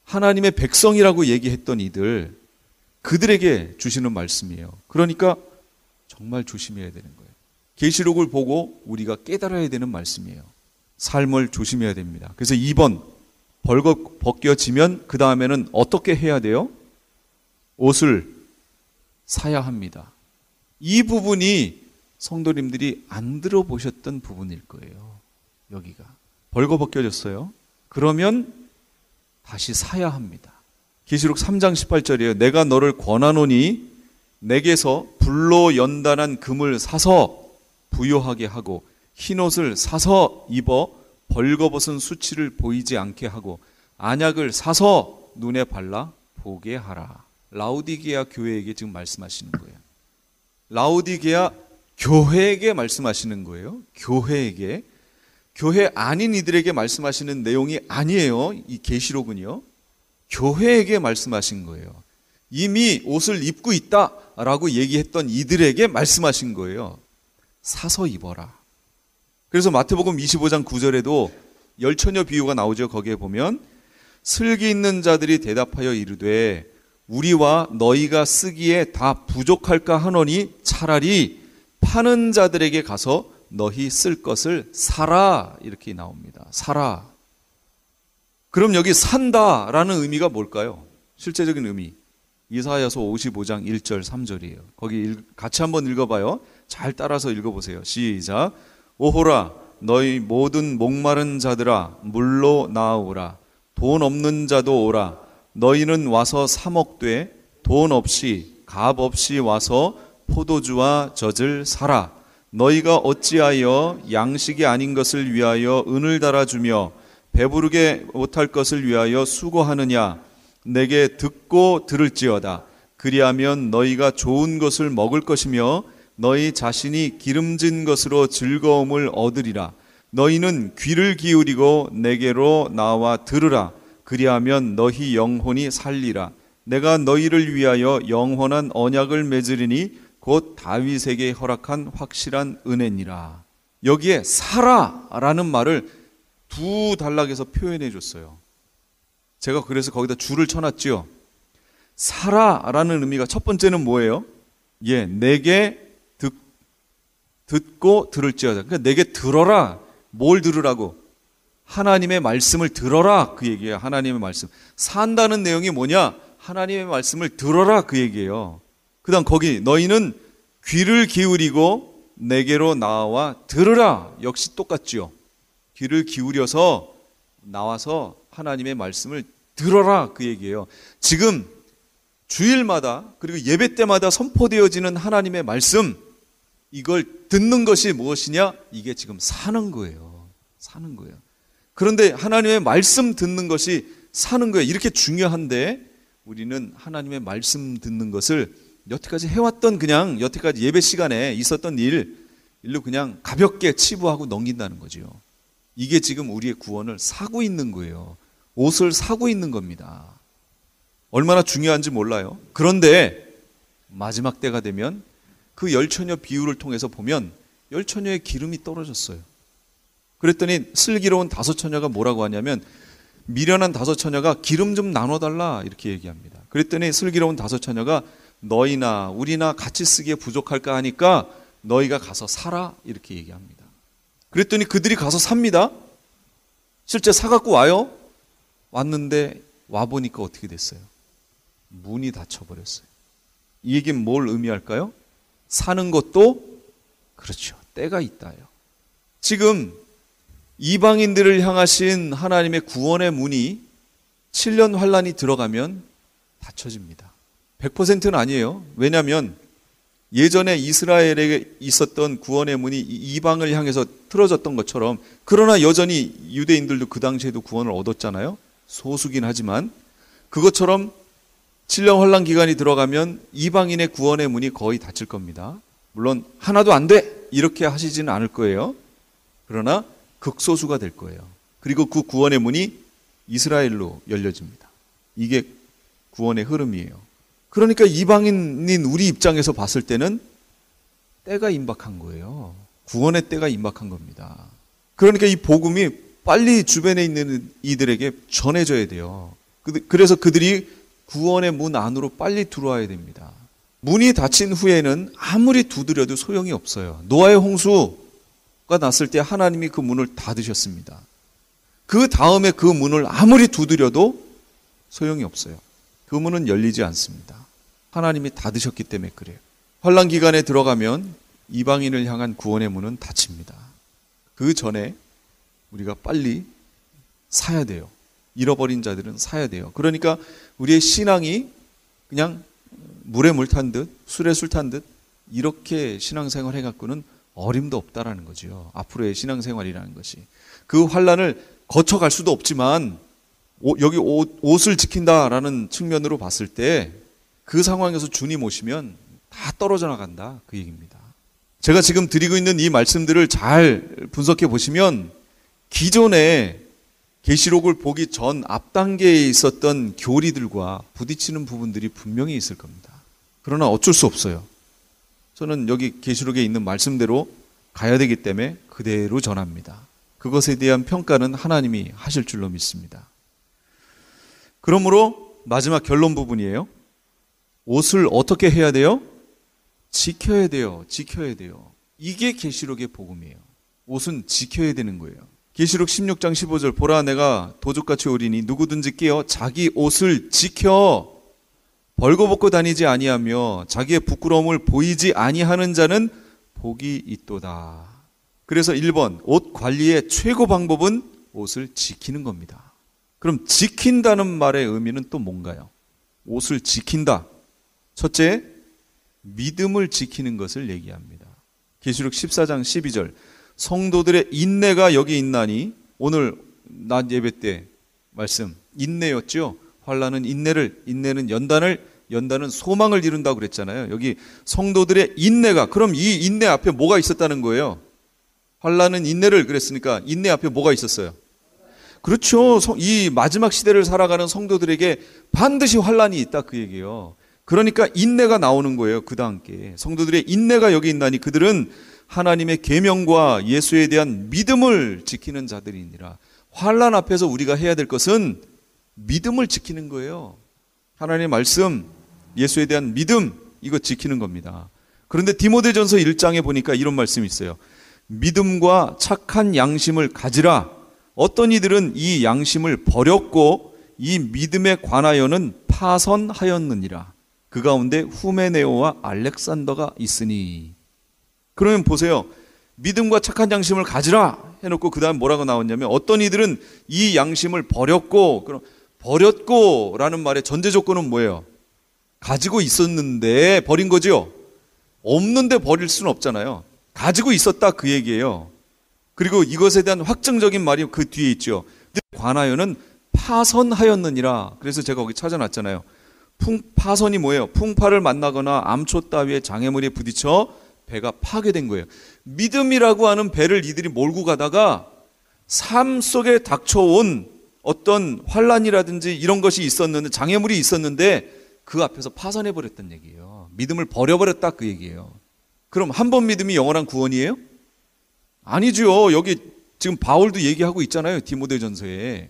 [SPEAKER 4] 하나님의 백성이라고 얘기했던 이들, 그들에게 주시는 말씀이에요. 그러니까 정말 조심해야 되는 거예요. 계시록을 보고 우리가 깨달아야 되는 말씀이에요. 삶을 조심해야 됩니다. 그래서 2번, 벌거벗겨지면 그 다음에는 어떻게 해야 돼요? 옷을 사야 합니다. 이 부분이 성도님들이 안 들어보셨던 부분일 거예요. 여기가. 벌거벗겨졌어요. 그러면 다시 사야 합니다. 계시록 3장 18절이에요. 내가 너를 권하노니 내게서 불로 연단한 금을 사서 부요하게 하고 흰옷을 사서 입어 벌거벗은 수치를 보이지 않게 하고 안약을 사서 눈에 발라 보게 하라. 라오디게아 교회에게 지금 말씀하시는 거예요. 라오디게아 교회에게 말씀하시는 거예요. 교회에게. 교회 아닌 이들에게 말씀하시는 내용이 아니에요. 이 계시록은요. 교회에게 말씀하신 거예요. 이미 옷을 입고 있다라고 얘기했던 이들에게 말씀하신 거예요. 사서 입어라. 그래서 마태복음 25장 9절에도 열처녀 비유가 나오죠. 거기에 보면 슬기 있는 자들이 대답하여 이르되 우리와 너희가 쓰기에 다 부족할까 하노니 차라리 파는 자들에게 가서 너희 쓸 것을 사라. 이렇게 나옵니다. 사라. 그럼 여기 산다라는 의미가 뭘까요? 실제적인 의미. 이사야서 55장 1절 3절이에요. 거기 같이 한번 읽어봐요. 잘 따라서 읽어보세요. 시작. 오호라 너희 모든 목마른 자들아 물로 나아오라. 돈 없는 자도 오라. 너희는 와서 사 먹되 돈 없이 값 없이 와서 포도주와 젖을 사라. 너희가 어찌하여 양식이 아닌 것을 위하여 은을 달아주며 배부르게 못할 것을 위하여 수고하느냐. 내게 듣고 들을지어다. 그리하면 너희가 좋은 것을 먹을 것이며 너희 자신이 기름진 것으로 즐거움을 얻으리라. 너희는 귀를 기울이고 내게로 나와 들으라. 그리하면 너희 영혼이 살리라. 내가 너희를 위하여 영원한 언약을 맺으리니 곧 다윗에게 허락한 확실한 은혜니라. 여기에 사라라는 말을 두 단락에서 표현해 줬어요. 제가 그래서 거기다 줄을 쳐놨죠. 사라라는 의미가 첫 번째는 뭐예요? 내게 듣고 들을지어다. 그러니까 내게 들어라. 뭘 들으라고? 하나님의 말씀을 들어라. 그 얘기예요. 하나님의 말씀. 산다는 내용이 뭐냐? 하나님의 말씀을 들어라. 그 얘기예요. 그 다음 거기 너희는 귀를 기울이고 내게로 나와 들으라. 역시 똑같죠. 귀를 기울여서 나와서 하나님의 말씀을 들어라. 그 얘기예요. 지금 주일마다 그리고 예배 때마다 선포되어지는 하나님의 말씀, 이걸 듣는 것이 무엇이냐? 이게 지금 사는 거예요. 사는 거예요. 그런데 하나님의 말씀 듣는 것이 사는 거예요. 이렇게 중요한데 우리는 하나님의 말씀 듣는 것을 여태까지 해왔던 그냥 여태까지 예배 시간에 있었던 일로 그냥 가볍게 치부하고 넘긴다는 거죠. 이게 지금 우리의 구원을 사고 있는 거예요. 옷을 사고 있는 겁니다. 얼마나 중요한지 몰라요. 그런데 마지막 때가 되면 그 열처녀 비유를 통해서 보면 열처녀의 기름이 떨어졌어요. 그랬더니 슬기로운 5처녀가 뭐라고 하냐면 미련한 5처녀가 기름 좀 나눠달라 이렇게 얘기합니다. 그랬더니 슬기로운 5처녀가 너희나 우리나 같이 쓰기에 부족할까 하니까 너희가 가서 사라 이렇게 얘기합니다. 그랬더니 그들이 가서 삽니다. 실제 사갖고 와요. 왔는데 와보니까 어떻게 됐어요? 문이 닫혀버렸어요. 이 얘기는 뭘 의미할까요? 사는 것도 그렇죠. 때가 있다요. 지금 이방인들을 향하신 하나님의 구원의 문이 7년 환란이 들어가면 닫혀집니다. 100%는 아니에요. 왜냐하면 예전에 이스라엘에 있었던 구원의 문이 이방을 향해서 틀어졌던 것처럼, 그러나 여전히 유대인들도 그 당시에도 구원을 얻었잖아요. 소수긴 하지만 그것처럼 7년 환란 기간이 들어가면 이방인의 구원의 문이 거의 닫힐 겁니다. 물론 하나도 안 돼! 이렇게 하시지는 않을 거예요. 그러나 극소수가 될 거예요. 그리고 그 구원의 문이 이스라엘로 열려집니다. 이게 구원의 흐름이에요. 그러니까 이방인인 우리 입장에서 봤을 때는 때가 임박한 거예요. 구원의 때가 임박한 겁니다. 그러니까 이 복음이 빨리 주변에 있는 이들에게 전해져야 돼요. 그래서 그들이 구원의 문 안으로 빨리 들어와야 됩니다. 문이 닫힌 후에는 아무리 두드려도 소용이 없어요. 노아의 홍수가 났을 때 하나님이 그 문을 닫으셨습니다. 그 다음에 그 문을 아무리 두드려도 소용이 없어요. 그 문은 열리지 않습니다. 하나님이 닫으셨기 때문에 그래요. 환란 기간에 들어가면 이방인을 향한 구원의 문은 닫힙니다. 그 전에 우리가 빨리 사야 돼요. 잃어버린 자들은 사야 돼요. 그러니까 우리의 신앙이 그냥 물에 물 탄 듯 술에 술 탄 듯 이렇게 신앙생활 해갖고는 어림도 없다라는 거죠. 앞으로의 신앙생활이라는 것이. 그 환란을 거쳐갈 수도 없지만 여기 옷을 지킨다라는 측면으로 봤을 때 그 상황에서 주님 오시면 다 떨어져 나간다 그 얘기입니다. 제가 지금 드리고 있는 이 말씀들을 잘 분석해 보시면 기존에 계시록을 보기 전 앞 단계에 있었던 교리들과 부딪히는 부분들이 분명히 있을 겁니다. 그러나 어쩔 수 없어요. 저는 여기 계시록에 있는 말씀대로 가야 되기 때문에 그대로 전합니다. 그것에 대한 평가는 하나님이 하실 줄로 믿습니다. 그러므로 마지막 결론 부분이에요. 옷을 어떻게 해야 돼요? 지켜야 돼요. 지켜야 돼요. 이게 계시록의 복음이에요. 옷은 지켜야 되는 거예요. 계시록 16장 15절 보라 내가 도둑같이 오리니 누구든지 깨어 자기 옷을 지켜 벌거벗고 다니지 아니하며 자기의 부끄러움을 보이지 아니하는 자는 복이 있도다. 그래서 1번 옷 관리의 최고 방법은 옷을 지키는 겁니다. 그럼 지킨다는 말의 의미는 또 뭔가요? 옷을 지킨다. 첫째, 믿음을 지키는 것을 얘기합니다. 계시록 14장 12절 성도들의 인내가 여기 있나니, 오늘 낮 예배 때 말씀 인내였죠. 환난은 인내는 연단은 소망을 이룬다고 그랬잖아요. 여기 성도들의 인내가, 그럼 이 인내 앞에 뭐가 있었다는 거예요? 환난은 인내를 그랬으니까 인내 앞에 뭐가 있었어요? 그렇죠. 이 마지막 시대를 살아가는 성도들에게 반드시 환난이 있다 그 얘기예요. 그러니까 인내가 나오는 거예요. 그다 함께 성도들의 인내가 여기 있나니 그들은 하나님의 계명과 예수에 대한 믿음을 지키는 자들이니라. 환난 앞에서 우리가 해야 될 것은 믿음을 지키는 거예요. 하나님의 말씀, 예수에 대한 믿음, 이거 지키는 겁니다. 그런데 디모데전서 1장에 보니까 이런 말씀이 있어요. 믿음과 착한 양심을 가지라. 어떤 이들은 이 양심을 버렸고 이 믿음에 관하여는 파선하였느니라. 그 가운데 후메네오와 알렉산더가 있으니. 그러면 보세요. 믿음과 착한 양심을 가지라 해놓고 그 다음 뭐라고 나왔냐면 어떤 이들은 이 양심을 버렸고, 그럼 버렸고라는 말의 전제 조건은 뭐예요? 가지고 있었는데 버린 거죠. 없는데 버릴 수는 없잖아요. 가지고 있었다 그 얘기예요. 그리고 이것에 대한 확정적인 말이 그 뒤에 있죠. 관하여는 파선하였느니라. 그래서 제가 거기 찾아놨잖아요. 파선이 뭐예요? 풍파를 만나거나 암초 따위에 장애물에 부딪혀 배가 파괴된 거예요. 믿음이라고 하는 배를 이들이 몰고 가다가 삶 속에 닥쳐온 어떤 환란이라든지 이런 것이 있었는데, 장애물이 있었는데 그 앞에서 파선해버렸단 얘기예요. 믿음을 버려버렸다 그 얘기예요. 그럼 한 번 믿음이 영원한 구원이에요? 아니죠. 여기 지금 바울도 얘기하고 있잖아요. 디모데전서에.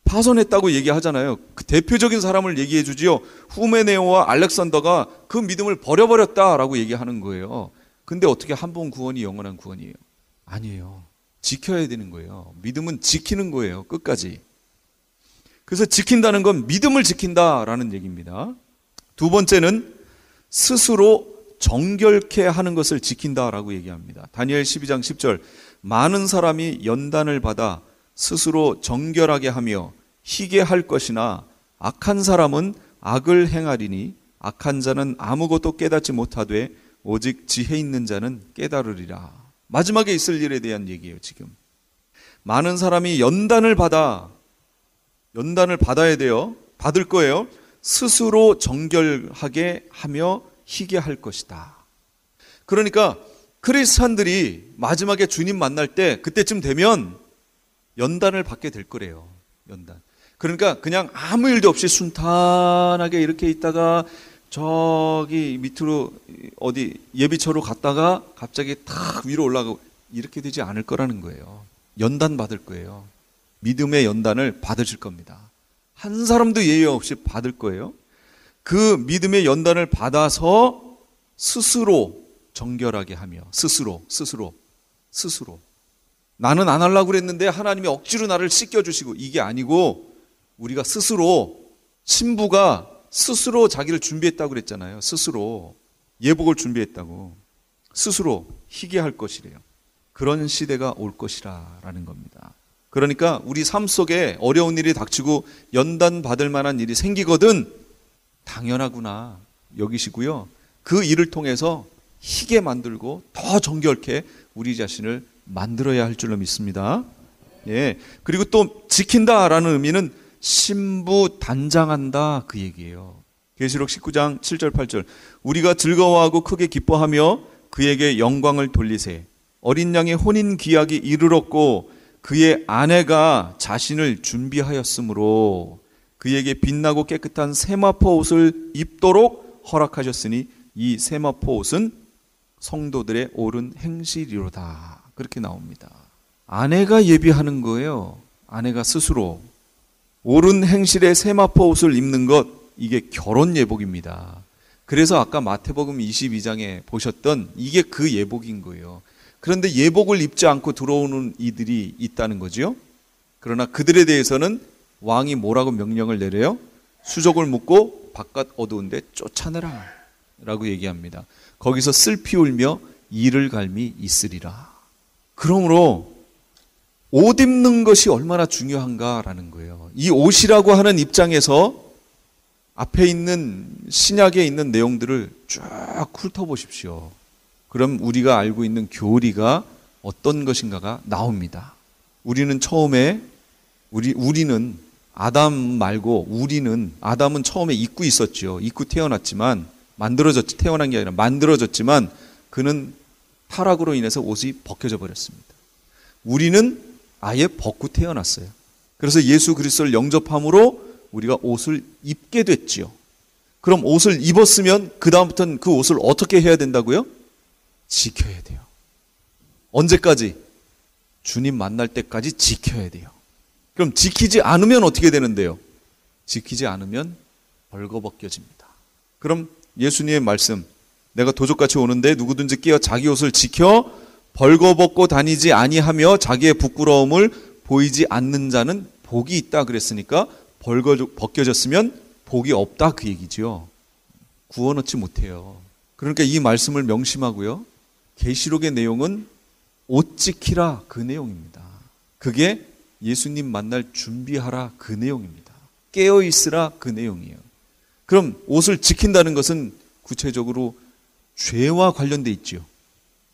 [SPEAKER 4] 파선했다고 얘기하잖아요. 그 대표적인 사람을 얘기해 주지요. 후메네오와 알렉산더가 그 믿음을 버려버렸다라고 얘기하는 거예요. 근데 어떻게 한 번 구원이 영원한 구원이에요? 아니에요. 지켜야 되는 거예요. 믿음은 지키는 거예요. 끝까지. 그래서 지킨다는 건 믿음을 지킨다라는 얘기입니다. 두 번째는 스스로 정결케 하는 것을 지킨다라고 얘기합니다. 다니엘 12장 10절. 많은 사람이 연단을 받아 스스로 정결하게 하며 희게 할 것이나 악한 사람은 악을 행하리니 악한 자는 아무것도 깨닫지 못하되 오직 지혜 있는 자는 깨달으리라. 마지막에 있을 일에 대한 얘기예요. 지금 많은 사람이 연단을 받아야 돼요. 받을 거예요. 스스로 정결하게 하며 희게 할 것이다. 그러니까 크리스찬들이 마지막에 주님 만날 때 그때쯤 되면 연단을 받게 될 거래요. 연단. 그러니까 그냥 아무 일도 없이 순탄하게 이렇게 있다가 저기 밑으로 어디 예비처로 갔다가 갑자기 탁 위로 올라가고 이렇게 되지 않을 거라는 거예요. 연단 받을 거예요. 믿음의 연단을 받으실 겁니다. 한 사람도 예외 없이 받을 거예요. 그 믿음의 연단을 받아서 스스로 정결하게 하며 스스로 나는 안 하려고 그랬는데 하나님이 억지로 나를 씻겨주시고 이게 아니고 우리가 스스로 신부가 스스로 자기를 준비했다고 그랬잖아요. 스스로 예복을 준비했다고 스스로 희게 할 것이래요. 그런 시대가 올 것이라는 겁니다. 그러니까 우리 삶 속에 어려운 일이 닥치고 연단 받을 만한 일이 생기거든 당연하구나 여기시고요. 그 일을 통해서 희게 만들고 더 정결케 우리 자신을 만들어야 할 줄로 믿습니다. 예. 그리고 또 지킨다라는 의미는 신부단장한다 그 얘기예요. 계시록 19장 7절 8절. 우리가 즐거워하고 크게 기뻐하며 그에게 영광을 돌리세. 어린 양의 혼인 기약이 이르렀고 그의 아내가 자신을 준비하였으므로 그에게 빛나고 깨끗한 세마포 옷을 입도록 허락하셨으니 이 세마포 옷은 성도들의 옳은 행실이로다. 그렇게 나옵니다. 아내가 예비하는 거예요. 아내가 스스로 옳은 행실의 세마포 옷을 입는 것, 이게 결혼 예복입니다. 그래서 아까 마태복음 22장에 보셨던 이게 그 예복인 거예요. 그런데 예복을 입지 않고 들어오는 이들이 있다는 거죠. 그러나 그들에 대해서는 왕이 뭐라고 명령을 내려요? 수족을 묶고 바깥 어두운데 쫓아내라 라고 얘기합니다. 거기서 슬피 울며 이를 갈미 있으리라. 그러므로 옷 입는 것이 얼마나 중요한가라는 거예요. 이 옷이라고 하는 입장에서 앞에 있는 신약에 있는 내용들을 쭉 훑어보십시오. 그럼 우리가 알고 있는 교리가 어떤 것인가가 나옵니다. 우리는 처음에 우리는 아담 말고 아담은 처음에 입고 있었죠. 입고 태어났지만 태어난 게 아니라 만들어졌지만 그는 타락으로 인해서 옷이 벗겨져 버렸습니다. 우리는 아예 벗고 태어났어요. 그래서 예수 그리스도를 영접함으로 우리가 옷을 입게 됐지요. 그럼 옷을 입었으면 그 다음부터는 그 옷을 어떻게 해야 된다고요? 지켜야 돼요. 언제까지? 주님 만날 때까지 지켜야 돼요. 그럼 지키지 않으면 어떻게 되는데요? 지키지 않으면 벌거벗겨집니다. 그럼 예수님의 말씀 내가 도적같이 오는데 누구든지 끼어 자기 옷을 지켜 벌거벗고 다니지 아니하며 자기의 부끄러움을 보이지 않는 자는 복이 있다 그랬으니까 벗겨졌으면 복이 없다 그 얘기죠. 구원 얻지 못해요. 그러니까 이 말씀을 명심하고요. 계시록의 내용은 옷 지키라 그 내용입니다. 그게 예수님 만날 준비하라 그 내용입니다. 깨어 있으라 그 내용이에요. 그럼 옷을 지킨다는 것은 구체적으로 죄와 관련돼 있지요.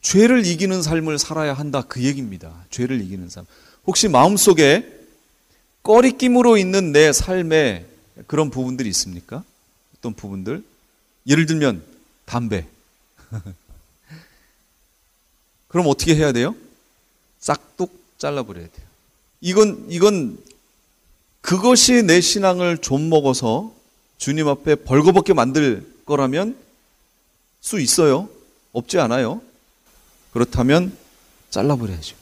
[SPEAKER 4] 죄를 이기는 삶을 살아야 한다 그 얘기입니다. 죄를 이기는 삶. 혹시 마음속에 꺼리낌으로 있는 내 삶에 그런 부분들이 있습니까? 어떤 부분들? 예를 들면 담배. 그럼 어떻게 해야 돼요? 싹둑 잘라버려야 돼요. 이건 그것이 내 신앙을 좀먹어서 주님 앞에 벌거벗게 만들 거라면 수 있어요. 없지 않아요. 그렇다면 잘라버려야죠.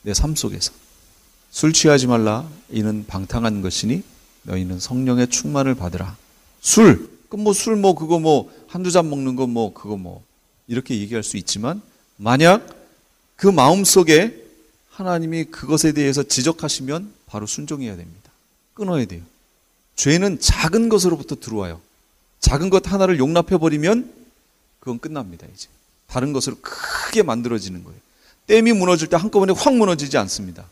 [SPEAKER 4] 내 삶 속에서. 술 취하지 말라. 이는 방탕한 것이니 너희는 성령의 충만을 받으라. 술 그거 한두 잔 먹는 거 그거 이렇게 얘기할 수 있지만 만약 그 마음속에 하나님이 그것에 대해서 지적하시면 바로 순종해야 됩니다. 끊어야 돼요. 죄는 작은 것으로부터 들어와요. 작은 것 하나를 용납해버리면 그건 끝납니다. 이제 다른 것으로 크게 만들어지는 거예요. 댐이 무너질 때 한꺼번에 확 무너지지 않습니다.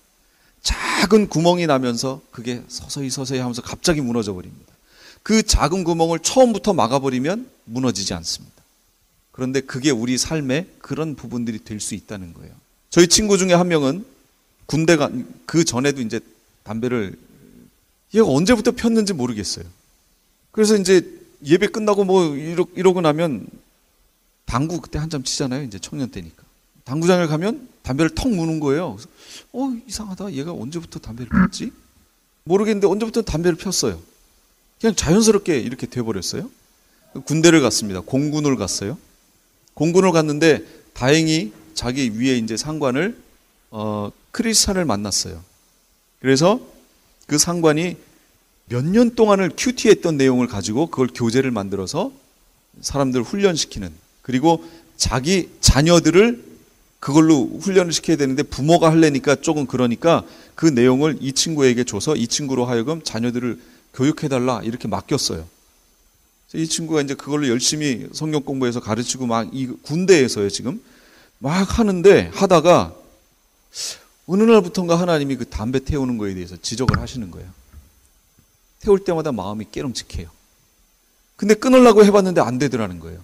[SPEAKER 4] 작은 구멍이 나면서 그게 서서히 하면서 갑자기 무너져 버립니다. 그 작은 구멍을 처음부터 막아버리면 무너지지 않습니다. 그런데 그게 우리 삶에 그런 부분들이 될 수 있다는 거예요. 저희 친구 중에 한 명은 군대가 그 전에도 이제 담배를 얘가 언제부터 폈는지 모르겠어요. 그래서 이제 예배 끝나고 이러고 나면 당구 그때 한참 치잖아요. 이제 청년 때니까. 당구장을 가면 담배를 턱 무는 거예요. 그래서 이상하다. 얘가 언제부터 담배를 폈지? 모르겠는데 언제부터 담배를 폈어요. 그냥 자연스럽게 이렇게 돼버렸어요. 군대를 갔습니다. 공군을 갔어요. 공군을 갔는데 다행히 자기 위에 이제 상관을 크리스찬을 만났어요. 그래서 그 상관이 몇 년 동안을 큐티했던 내용을 가지고 그걸 교재를 만들어서 사람들 훈련시키는, 그리고 자기 자녀들을 그걸로 훈련을 시켜야 되는데 부모가 하려니까 조금 그러니까 그 내용을 이 친구에게 줘서 이 친구로 하여금 자녀들을 교육해달라 이렇게 맡겼어요. 이 친구가 이제 그걸로 열심히 성경 공부해서 가르치고 막 이 군대에서요 지금 막 하다가 어느 날부터인가 하나님이 그 담배 태우는 거에 대해서 지적을 하시는 거예요. 태울 때마다 마음이 깨름직해요. 근데 끊으려고 해봤는데 안 되더라는 거예요.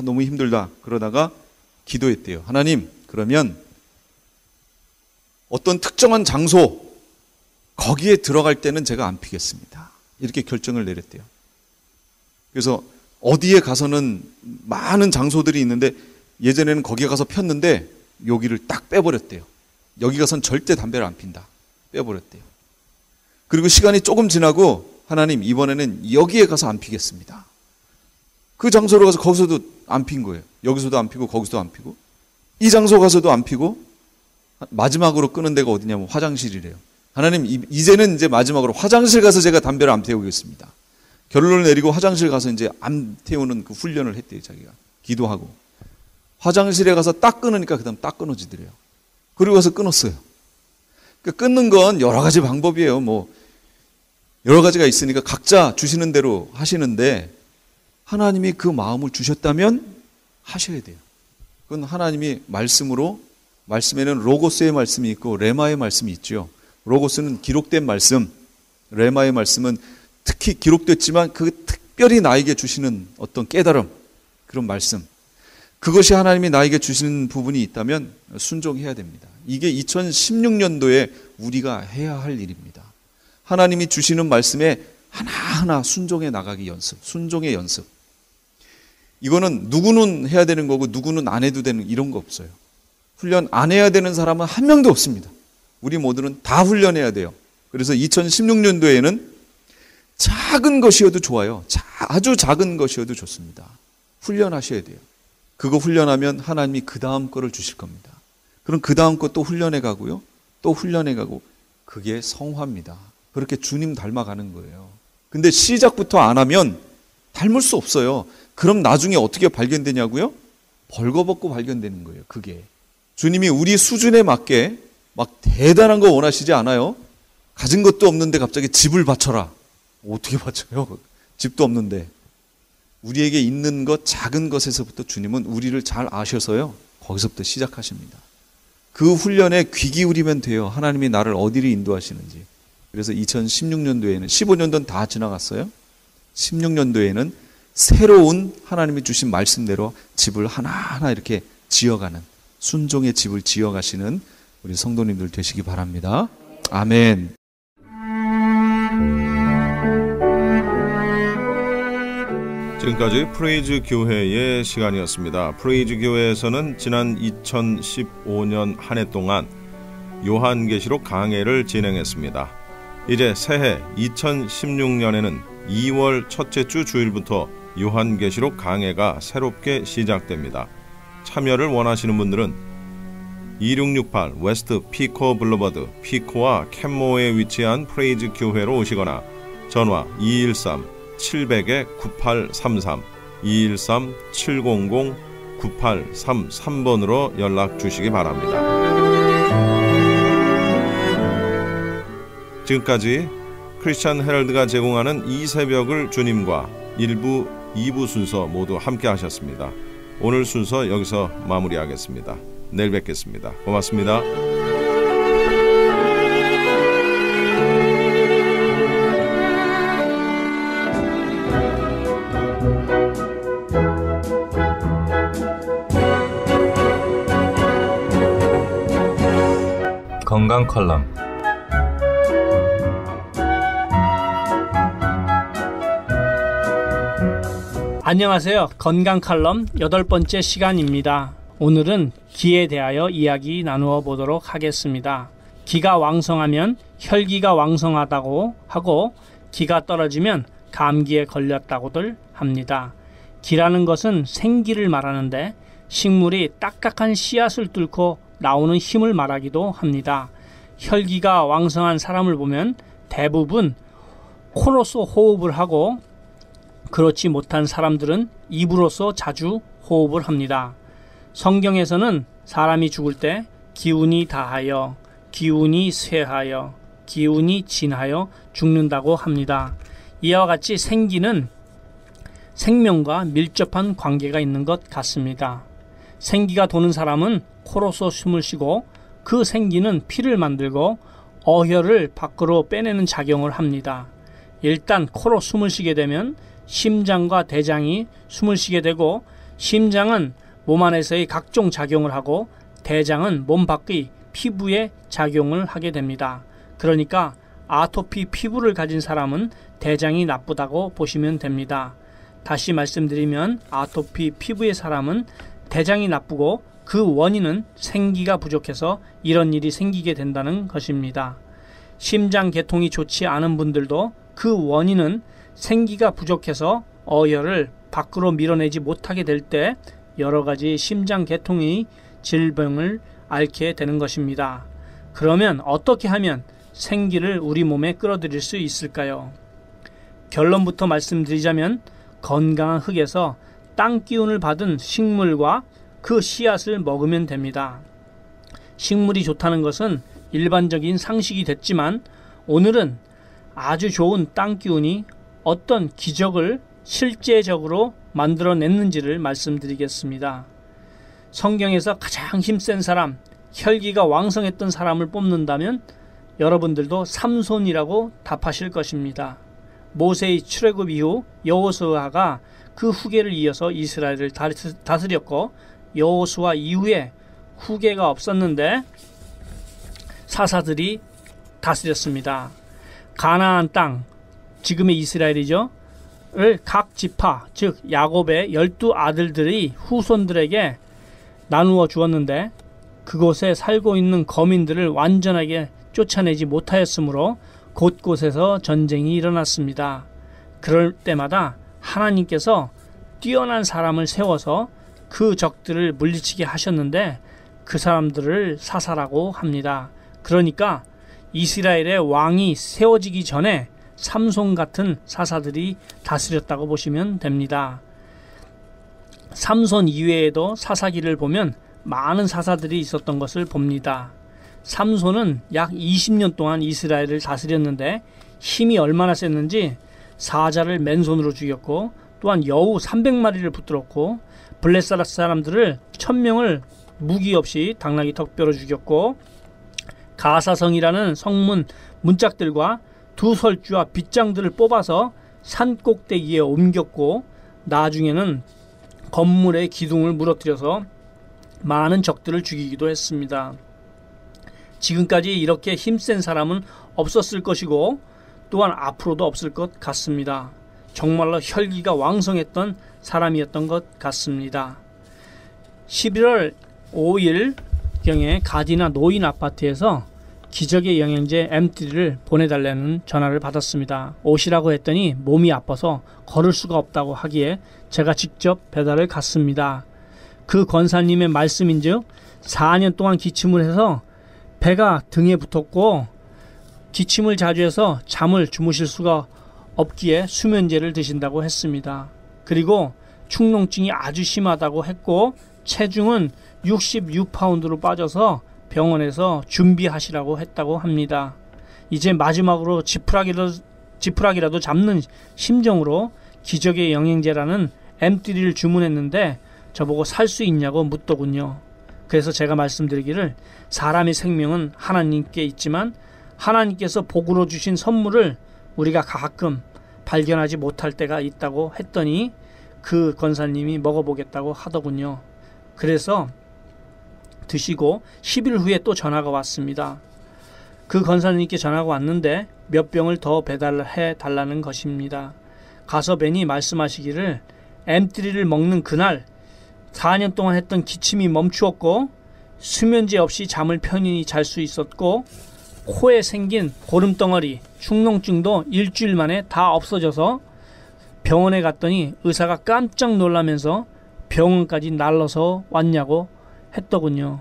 [SPEAKER 4] 너무 힘들다. 그러다가 기도했대요. 하나님, 그러면 어떤 특정한 장소 거기에 들어갈 때는 제가 안 피겠습니다. 이렇게 결정을 내렸대요. 그래서 어디에 가서는 많은 장소들이 있는데 예전에는 거기에 가서 폈는데 여기를 딱 빼버렸대요. 여기 가서는 절대 담배를 안 핀다. 빼버렸대요. 그리고 시간이 조금 지나고 하나님 이번에는 여기에 가서 안 피겠습니다. 그 장소로 가서 거기서도 안 핀 거예요. 여기서도 안 피고 거기서도 안 피고 이 장소 가서도 안 피고 마지막으로 끄는 데가 어디냐면 화장실이래요. 하나님 이제는 이제 마지막으로 화장실 가서 제가 담배를 안 태우겠습니다. 결론을 내리고 화장실 가서 이제 안 태우는 그 훈련을 했대요. 자기가 기도하고 화장실에 가서 딱 끊으니까 그다음 딱 끊어지더래요. 그리고 가서 끊었어요. 그러니까 끊는 건 여러 가지 방법이에요. 여러 가지가 있으니까 각자 주시는 대로 하시는데 하나님이 그 마음을 주셨다면 하셔야 돼요. 그건 하나님이 말씀에는 로고스의 말씀이 있고 레마의 말씀이 있죠. 로고스는 기록된 말씀, 레마의 말씀은 특히 기록됐지만 그 특별히 나에게 주시는 어떤 깨달음, 그런 말씀, 그것이 하나님이 나에게 주시는 부분이 있다면 순종해야 됩니다. 이게 2016년도에 우리가 해야 할 일입니다. 하나님이 주시는 말씀에 하나하나 순종해 나가기 연습, 순종의 연습. 이거는 누구는 해야 되는 거고 누구는 안 해도 되는 이런 거 없어요. 훈련 안 해야 되는 사람은 한 명도 없습니다. 우리 모두는 다 훈련해야 돼요. 그래서 2016년도에는 작은 것이어도 좋아요. 아주 작은 것이어도 좋습니다. 훈련하셔야 돼요. 그거 훈련하면 하나님이 그 다음 거를 주실 겁니다. 그럼 그 다음 거 또 훈련해 가고요. 또 훈련해 가고 그게 성화입니다. 그렇게 주님 닮아가는 거예요. 근데 시작부터 안 하면 닮을 수 없어요. 그럼 나중에 어떻게 발견되냐고요? 벌거벗고 발견되는 거예요. 그게 주님이 우리 수준에 맞게 막 대단한 거 원하시지 않아요. 가진 것도 없는데 갑자기 집을 바쳐라. 어떻게 바쳐요? 집도 없는데. 우리에게 있는 것, 작은 것에서부터 주님은 우리를 잘 아셔서요, 거기서부터 시작하십니다. 그 훈련에 귀 기울이면 돼요. 하나님이 나를 어디로 인도하시는지. 그래서 2016년도에는 15년도는 다 지나갔어요. 16년도에는 새로운 하나님이 주신 말씀대로 집을 하나하나 이렇게 지어가는, 순종의 집을 지어가시는 우리 성도님들 되시기 바랍니다. 아멘.
[SPEAKER 1] 지금까지 프레이즈 교회의 시간이었습니다. 프레이즈 교회에서는 지난 2015년 한 해 동안 요한계시록 강해를 진행했습니다. 이제 새해 2016년에는 2월 첫째 주 주일부터 요한계시록 강해가 새롭게 시작됩니다. 참여를 원하시는 분들은 2668 웨스트 피코 블루버드 피코와 캔모에 위치한 프레이즈 교회로 오시거나 전화 213-700-9833 213-700-9833번으로 연락 주시기 바랍니다. 지금까지 크리스찬 헤럴드가 제공하는 이 새벽을 주님과 1부, 2부 순서 모두 함께 하셨습니다. 오늘 순서 여기서 마무리하겠습니다. 내일 뵙겠습니다. 고맙습니다.
[SPEAKER 5] 건강 컬럼.
[SPEAKER 6] 안녕하세요. 건강 칼럼 8번째 시간입니다. 오늘은 기에 대하여 이야기 나누어 보도록 하겠습니다. 기가 왕성하면 혈기가 왕성하다고 하고 기가 떨어지면 감기에 걸렸다고들 합니다. 기라는 것은 생기를 말하는데 식물이 딱딱한 씨앗을 뚫고 나오는 힘을 말하기도 합니다. 혈기가 왕성한 사람을 보면 대부분 코로서 호흡을 하고 그렇지 못한 사람들은 입으로서 자주 호흡을 합니다. 성경에서는 사람이 죽을 때 기운이 다하여, 기운이 쇠하여, 기운이 진하여 죽는다고 합니다. 이와 같이 생기는 생명과 밀접한 관계가 있는 것 같습니다. 생기가 도는 사람은 코로서 숨을 쉬고 그 생기는 피를 만들고 어혈을 밖으로 빼내는 작용을 합니다. 일단 코로 숨을 쉬게 되면 심장과 대장이 숨을 쉬게 되고 심장은 몸 안에서의 각종 작용을 하고 대장은 몸 밖의 피부에 작용을 하게 됩니다. 그러니까 아토피 피부를 가진 사람은 대장이 나쁘다고 보시면 됩니다. 다시 말씀드리면 아토피 피부의 사람은 대장이 나쁘고 그 원인은 생기가 부족해서 이런 일이 생기게 된다는 것입니다. 심장 계통이 좋지 않은 분들도 그 원인은 생기가 부족해서 어혈을 밖으로 밀어내지 못하게 될 때 여러 가지 심장 계통의 질병을 앓게 되는 것입니다. 그러면 어떻게 하면 생기를 우리 몸에 끌어들일 수 있을까요? 결론부터 말씀드리자면 건강한 흙에서 땅 기운을 받은 식물과 그 씨앗을 먹으면 됩니다. 식물이 좋다는 것은 일반적인 상식이 됐지만 오늘은 아주 좋은 땅 기운이 어떤 기적을 실제적으로 만들어냈는지를 말씀드리겠습니다. 성경에서 가장 힘센 사람, 혈기가 왕성했던 사람을 뽑는다면 여러분들도 삼손이라고 답하실 것입니다. 모세의 출애굽 이후 여호수아가 그 후계를 이어서 이스라엘을 다스렸고 여호수아 이후에 후계가 없었는데 사사들이 다스렸습니다. 가나안 땅, 지금의 이스라엘이죠. 을 각 지파, 즉 야곱의 12아들들이 후손들에게 나누어 주었는데 그곳에 살고 있는 거민들을 완전하게 쫓아내지 못하였으므로 곳곳에서 전쟁이 일어났습니다. 그럴 때마다 하나님께서 뛰어난 사람을 세워서 그 적들을 물리치게 하셨는데 그 사람들을 사사라고 합니다. 그러니까 이스라엘의 왕이 세워지기 전에 삼손 같은 사사들이 다스렸다고 보시면 됩니다. 삼손 이외에도 사사기를 보면 많은 사사들이 있었던 것을 봅니다. 삼손은 약 20년 동안 이스라엘을 다스렸는데 힘이 얼마나 셌는지 사자를 맨손으로 죽였고 또한 여우 300마리를 붙들었고 블레셋 사람들을 1000명을 무기 없이 당나귀 턱뼈로 죽였고 가사성이라는 성문 문짝들과 두 설주와 빗장들을 뽑아서 산 꼭대기에 옮겼고 나중에는 건물의 기둥을 무너뜨려서 많은 적들을 죽이기도 했습니다. 지금까지 이렇게 힘센 사람은 없었을 것이고 또한 앞으로도 없을 것 같습니다. 정말로 혈기가 왕성했던 사람이었던 것 같습니다. 11월 5일경에 가디나 노인 아파트에서 기적의 영양제 M3를 보내달라는 전화를 받았습니다. 오시라고 했더니 몸이 아파서 걸을 수가 없다고 하기에 제가 직접 배달을 갔습니다. 그 권사님의 말씀인즉 4년 동안 기침을 해서 배가 등에 붙었고 기침을 자주 해서 잠을 주무실 수가 없기에 수면제를 드신다고 했습니다. 그리고 축농증이 아주 심하다고 했고 체중은 66파운드로 빠져서 병원에서 준비하시라고 했다고 합니다. 이제 마지막으로 지푸라기라도 잡는 심정으로 기적의 영양제라는 M3를 주문했는데 저보고 살 수 있냐고 묻더군요. 그래서 제가 말씀드리기를 사람의 생명은 하나님께 있지만 하나님께서 복으로 주신 선물을 우리가 가끔 발견하지 못할 때가 있다고 했더니 그 권사님이 먹어보겠다고 하더군요. 그래서 드시고 10일 후에 또 전화가 왔습니다. 그 권사님께 전화가 왔는데 몇 병을 더 배달해 달라는 것입니다. 가서 뵈니 말씀하시기를 M3를 먹는 그날 4년 동안 했던 기침이 멈추었고 수면제 없이 잠을 편히 잘 수 있었고 코에 생긴 고름덩어리, 축농증도 일주일 만에 다 없어져서 병원에 갔더니 의사가 깜짝 놀라면서 병원까지 날라서 왔냐고 했더군요.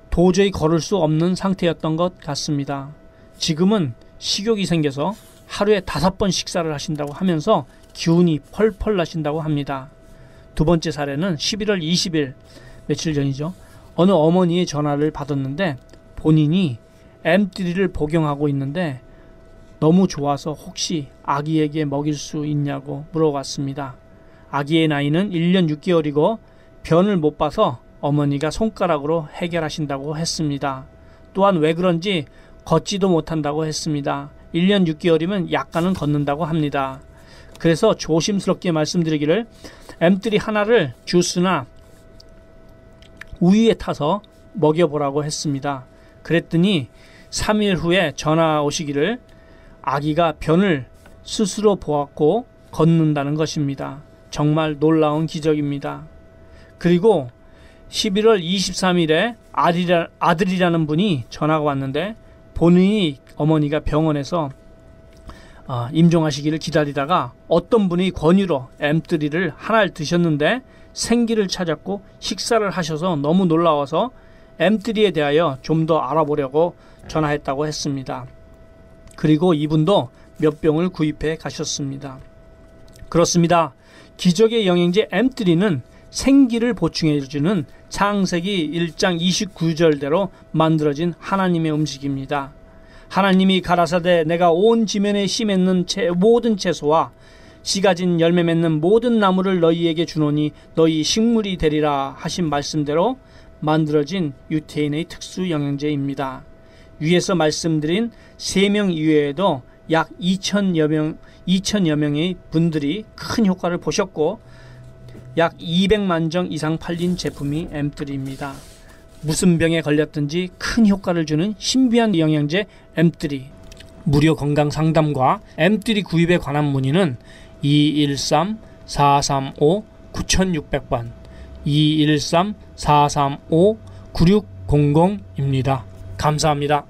[SPEAKER 6] 도저히 걸을 수 없는 상태였던 것 같습니다. 지금은 식욕이 생겨서 하루에 5번 식사를 하신다고 하면서 기운이 펄펄 나신다고 합니다. 두 번째 사례는 11월 20일 며칠 전이죠. 어느 어머니의 전화를 받았는데 본인이 M3를 복용하고 있는데 너무 좋아서 혹시 아기에게 먹일 수 있냐고 물어봤습니다. 아기의 나이는 1년 6개월이고 변을 못 봐서 어머니가 손가락으로 해결하신다고 했습니다. 또한 왜 그런지 걷지도 못한다고 했습니다. 1년 6개월이면 약간은 걷는다고 합니다. 그래서 조심스럽게 말씀드리기를 M3 하나를 주스나 우유에 타서 먹여보라고 했습니다. 그랬더니 3일 후에 전화 오시기를 아기가 변을 스스로 보았고 걷는다는 것입니다. 정말 놀라운 기적입니다. 그리고 11월 23일에 아들이라는 분이 전화가 왔는데 본인이 어머니가 병원에서 임종하시기를 기다리다가 어떤 분이 권유로 M3를 하나를 드셨는데 생기를 찾았고 식사를 하셔서 너무 놀라워서 M3에 대하여 좀 더 알아보려고 전화했다고 했습니다. 그리고 이분도 몇 병을 구입해 가셨습니다. 그렇습니다. 기적의 영양제 M3는 생기를 보충해주는 창세기 1장 29절대로 만들어진 하나님의 음식입니다. 하나님이 가라사대 내가 온 지면에 씨 맺는 모든 채소와 씨 가진 열매 맺는 모든 나무를 너희에게 주노니 너희 식물이 되리라 하신 말씀대로 만들어진 유태인의 특수 영양제입니다. 위에서 말씀드린 3명 이외에도 약 2천여 명의 분들이 큰 효과를 보셨고 약 200만 정 이상 팔린 제품이 M3입니다. 무슨 병에 걸렸든지 큰 효과를 주는 신비한 영양제 M3. 무료 건강 상담과 M3 구입에 관한 문의는 213-435-9600번 213-435-9600입니다. 감사합니다.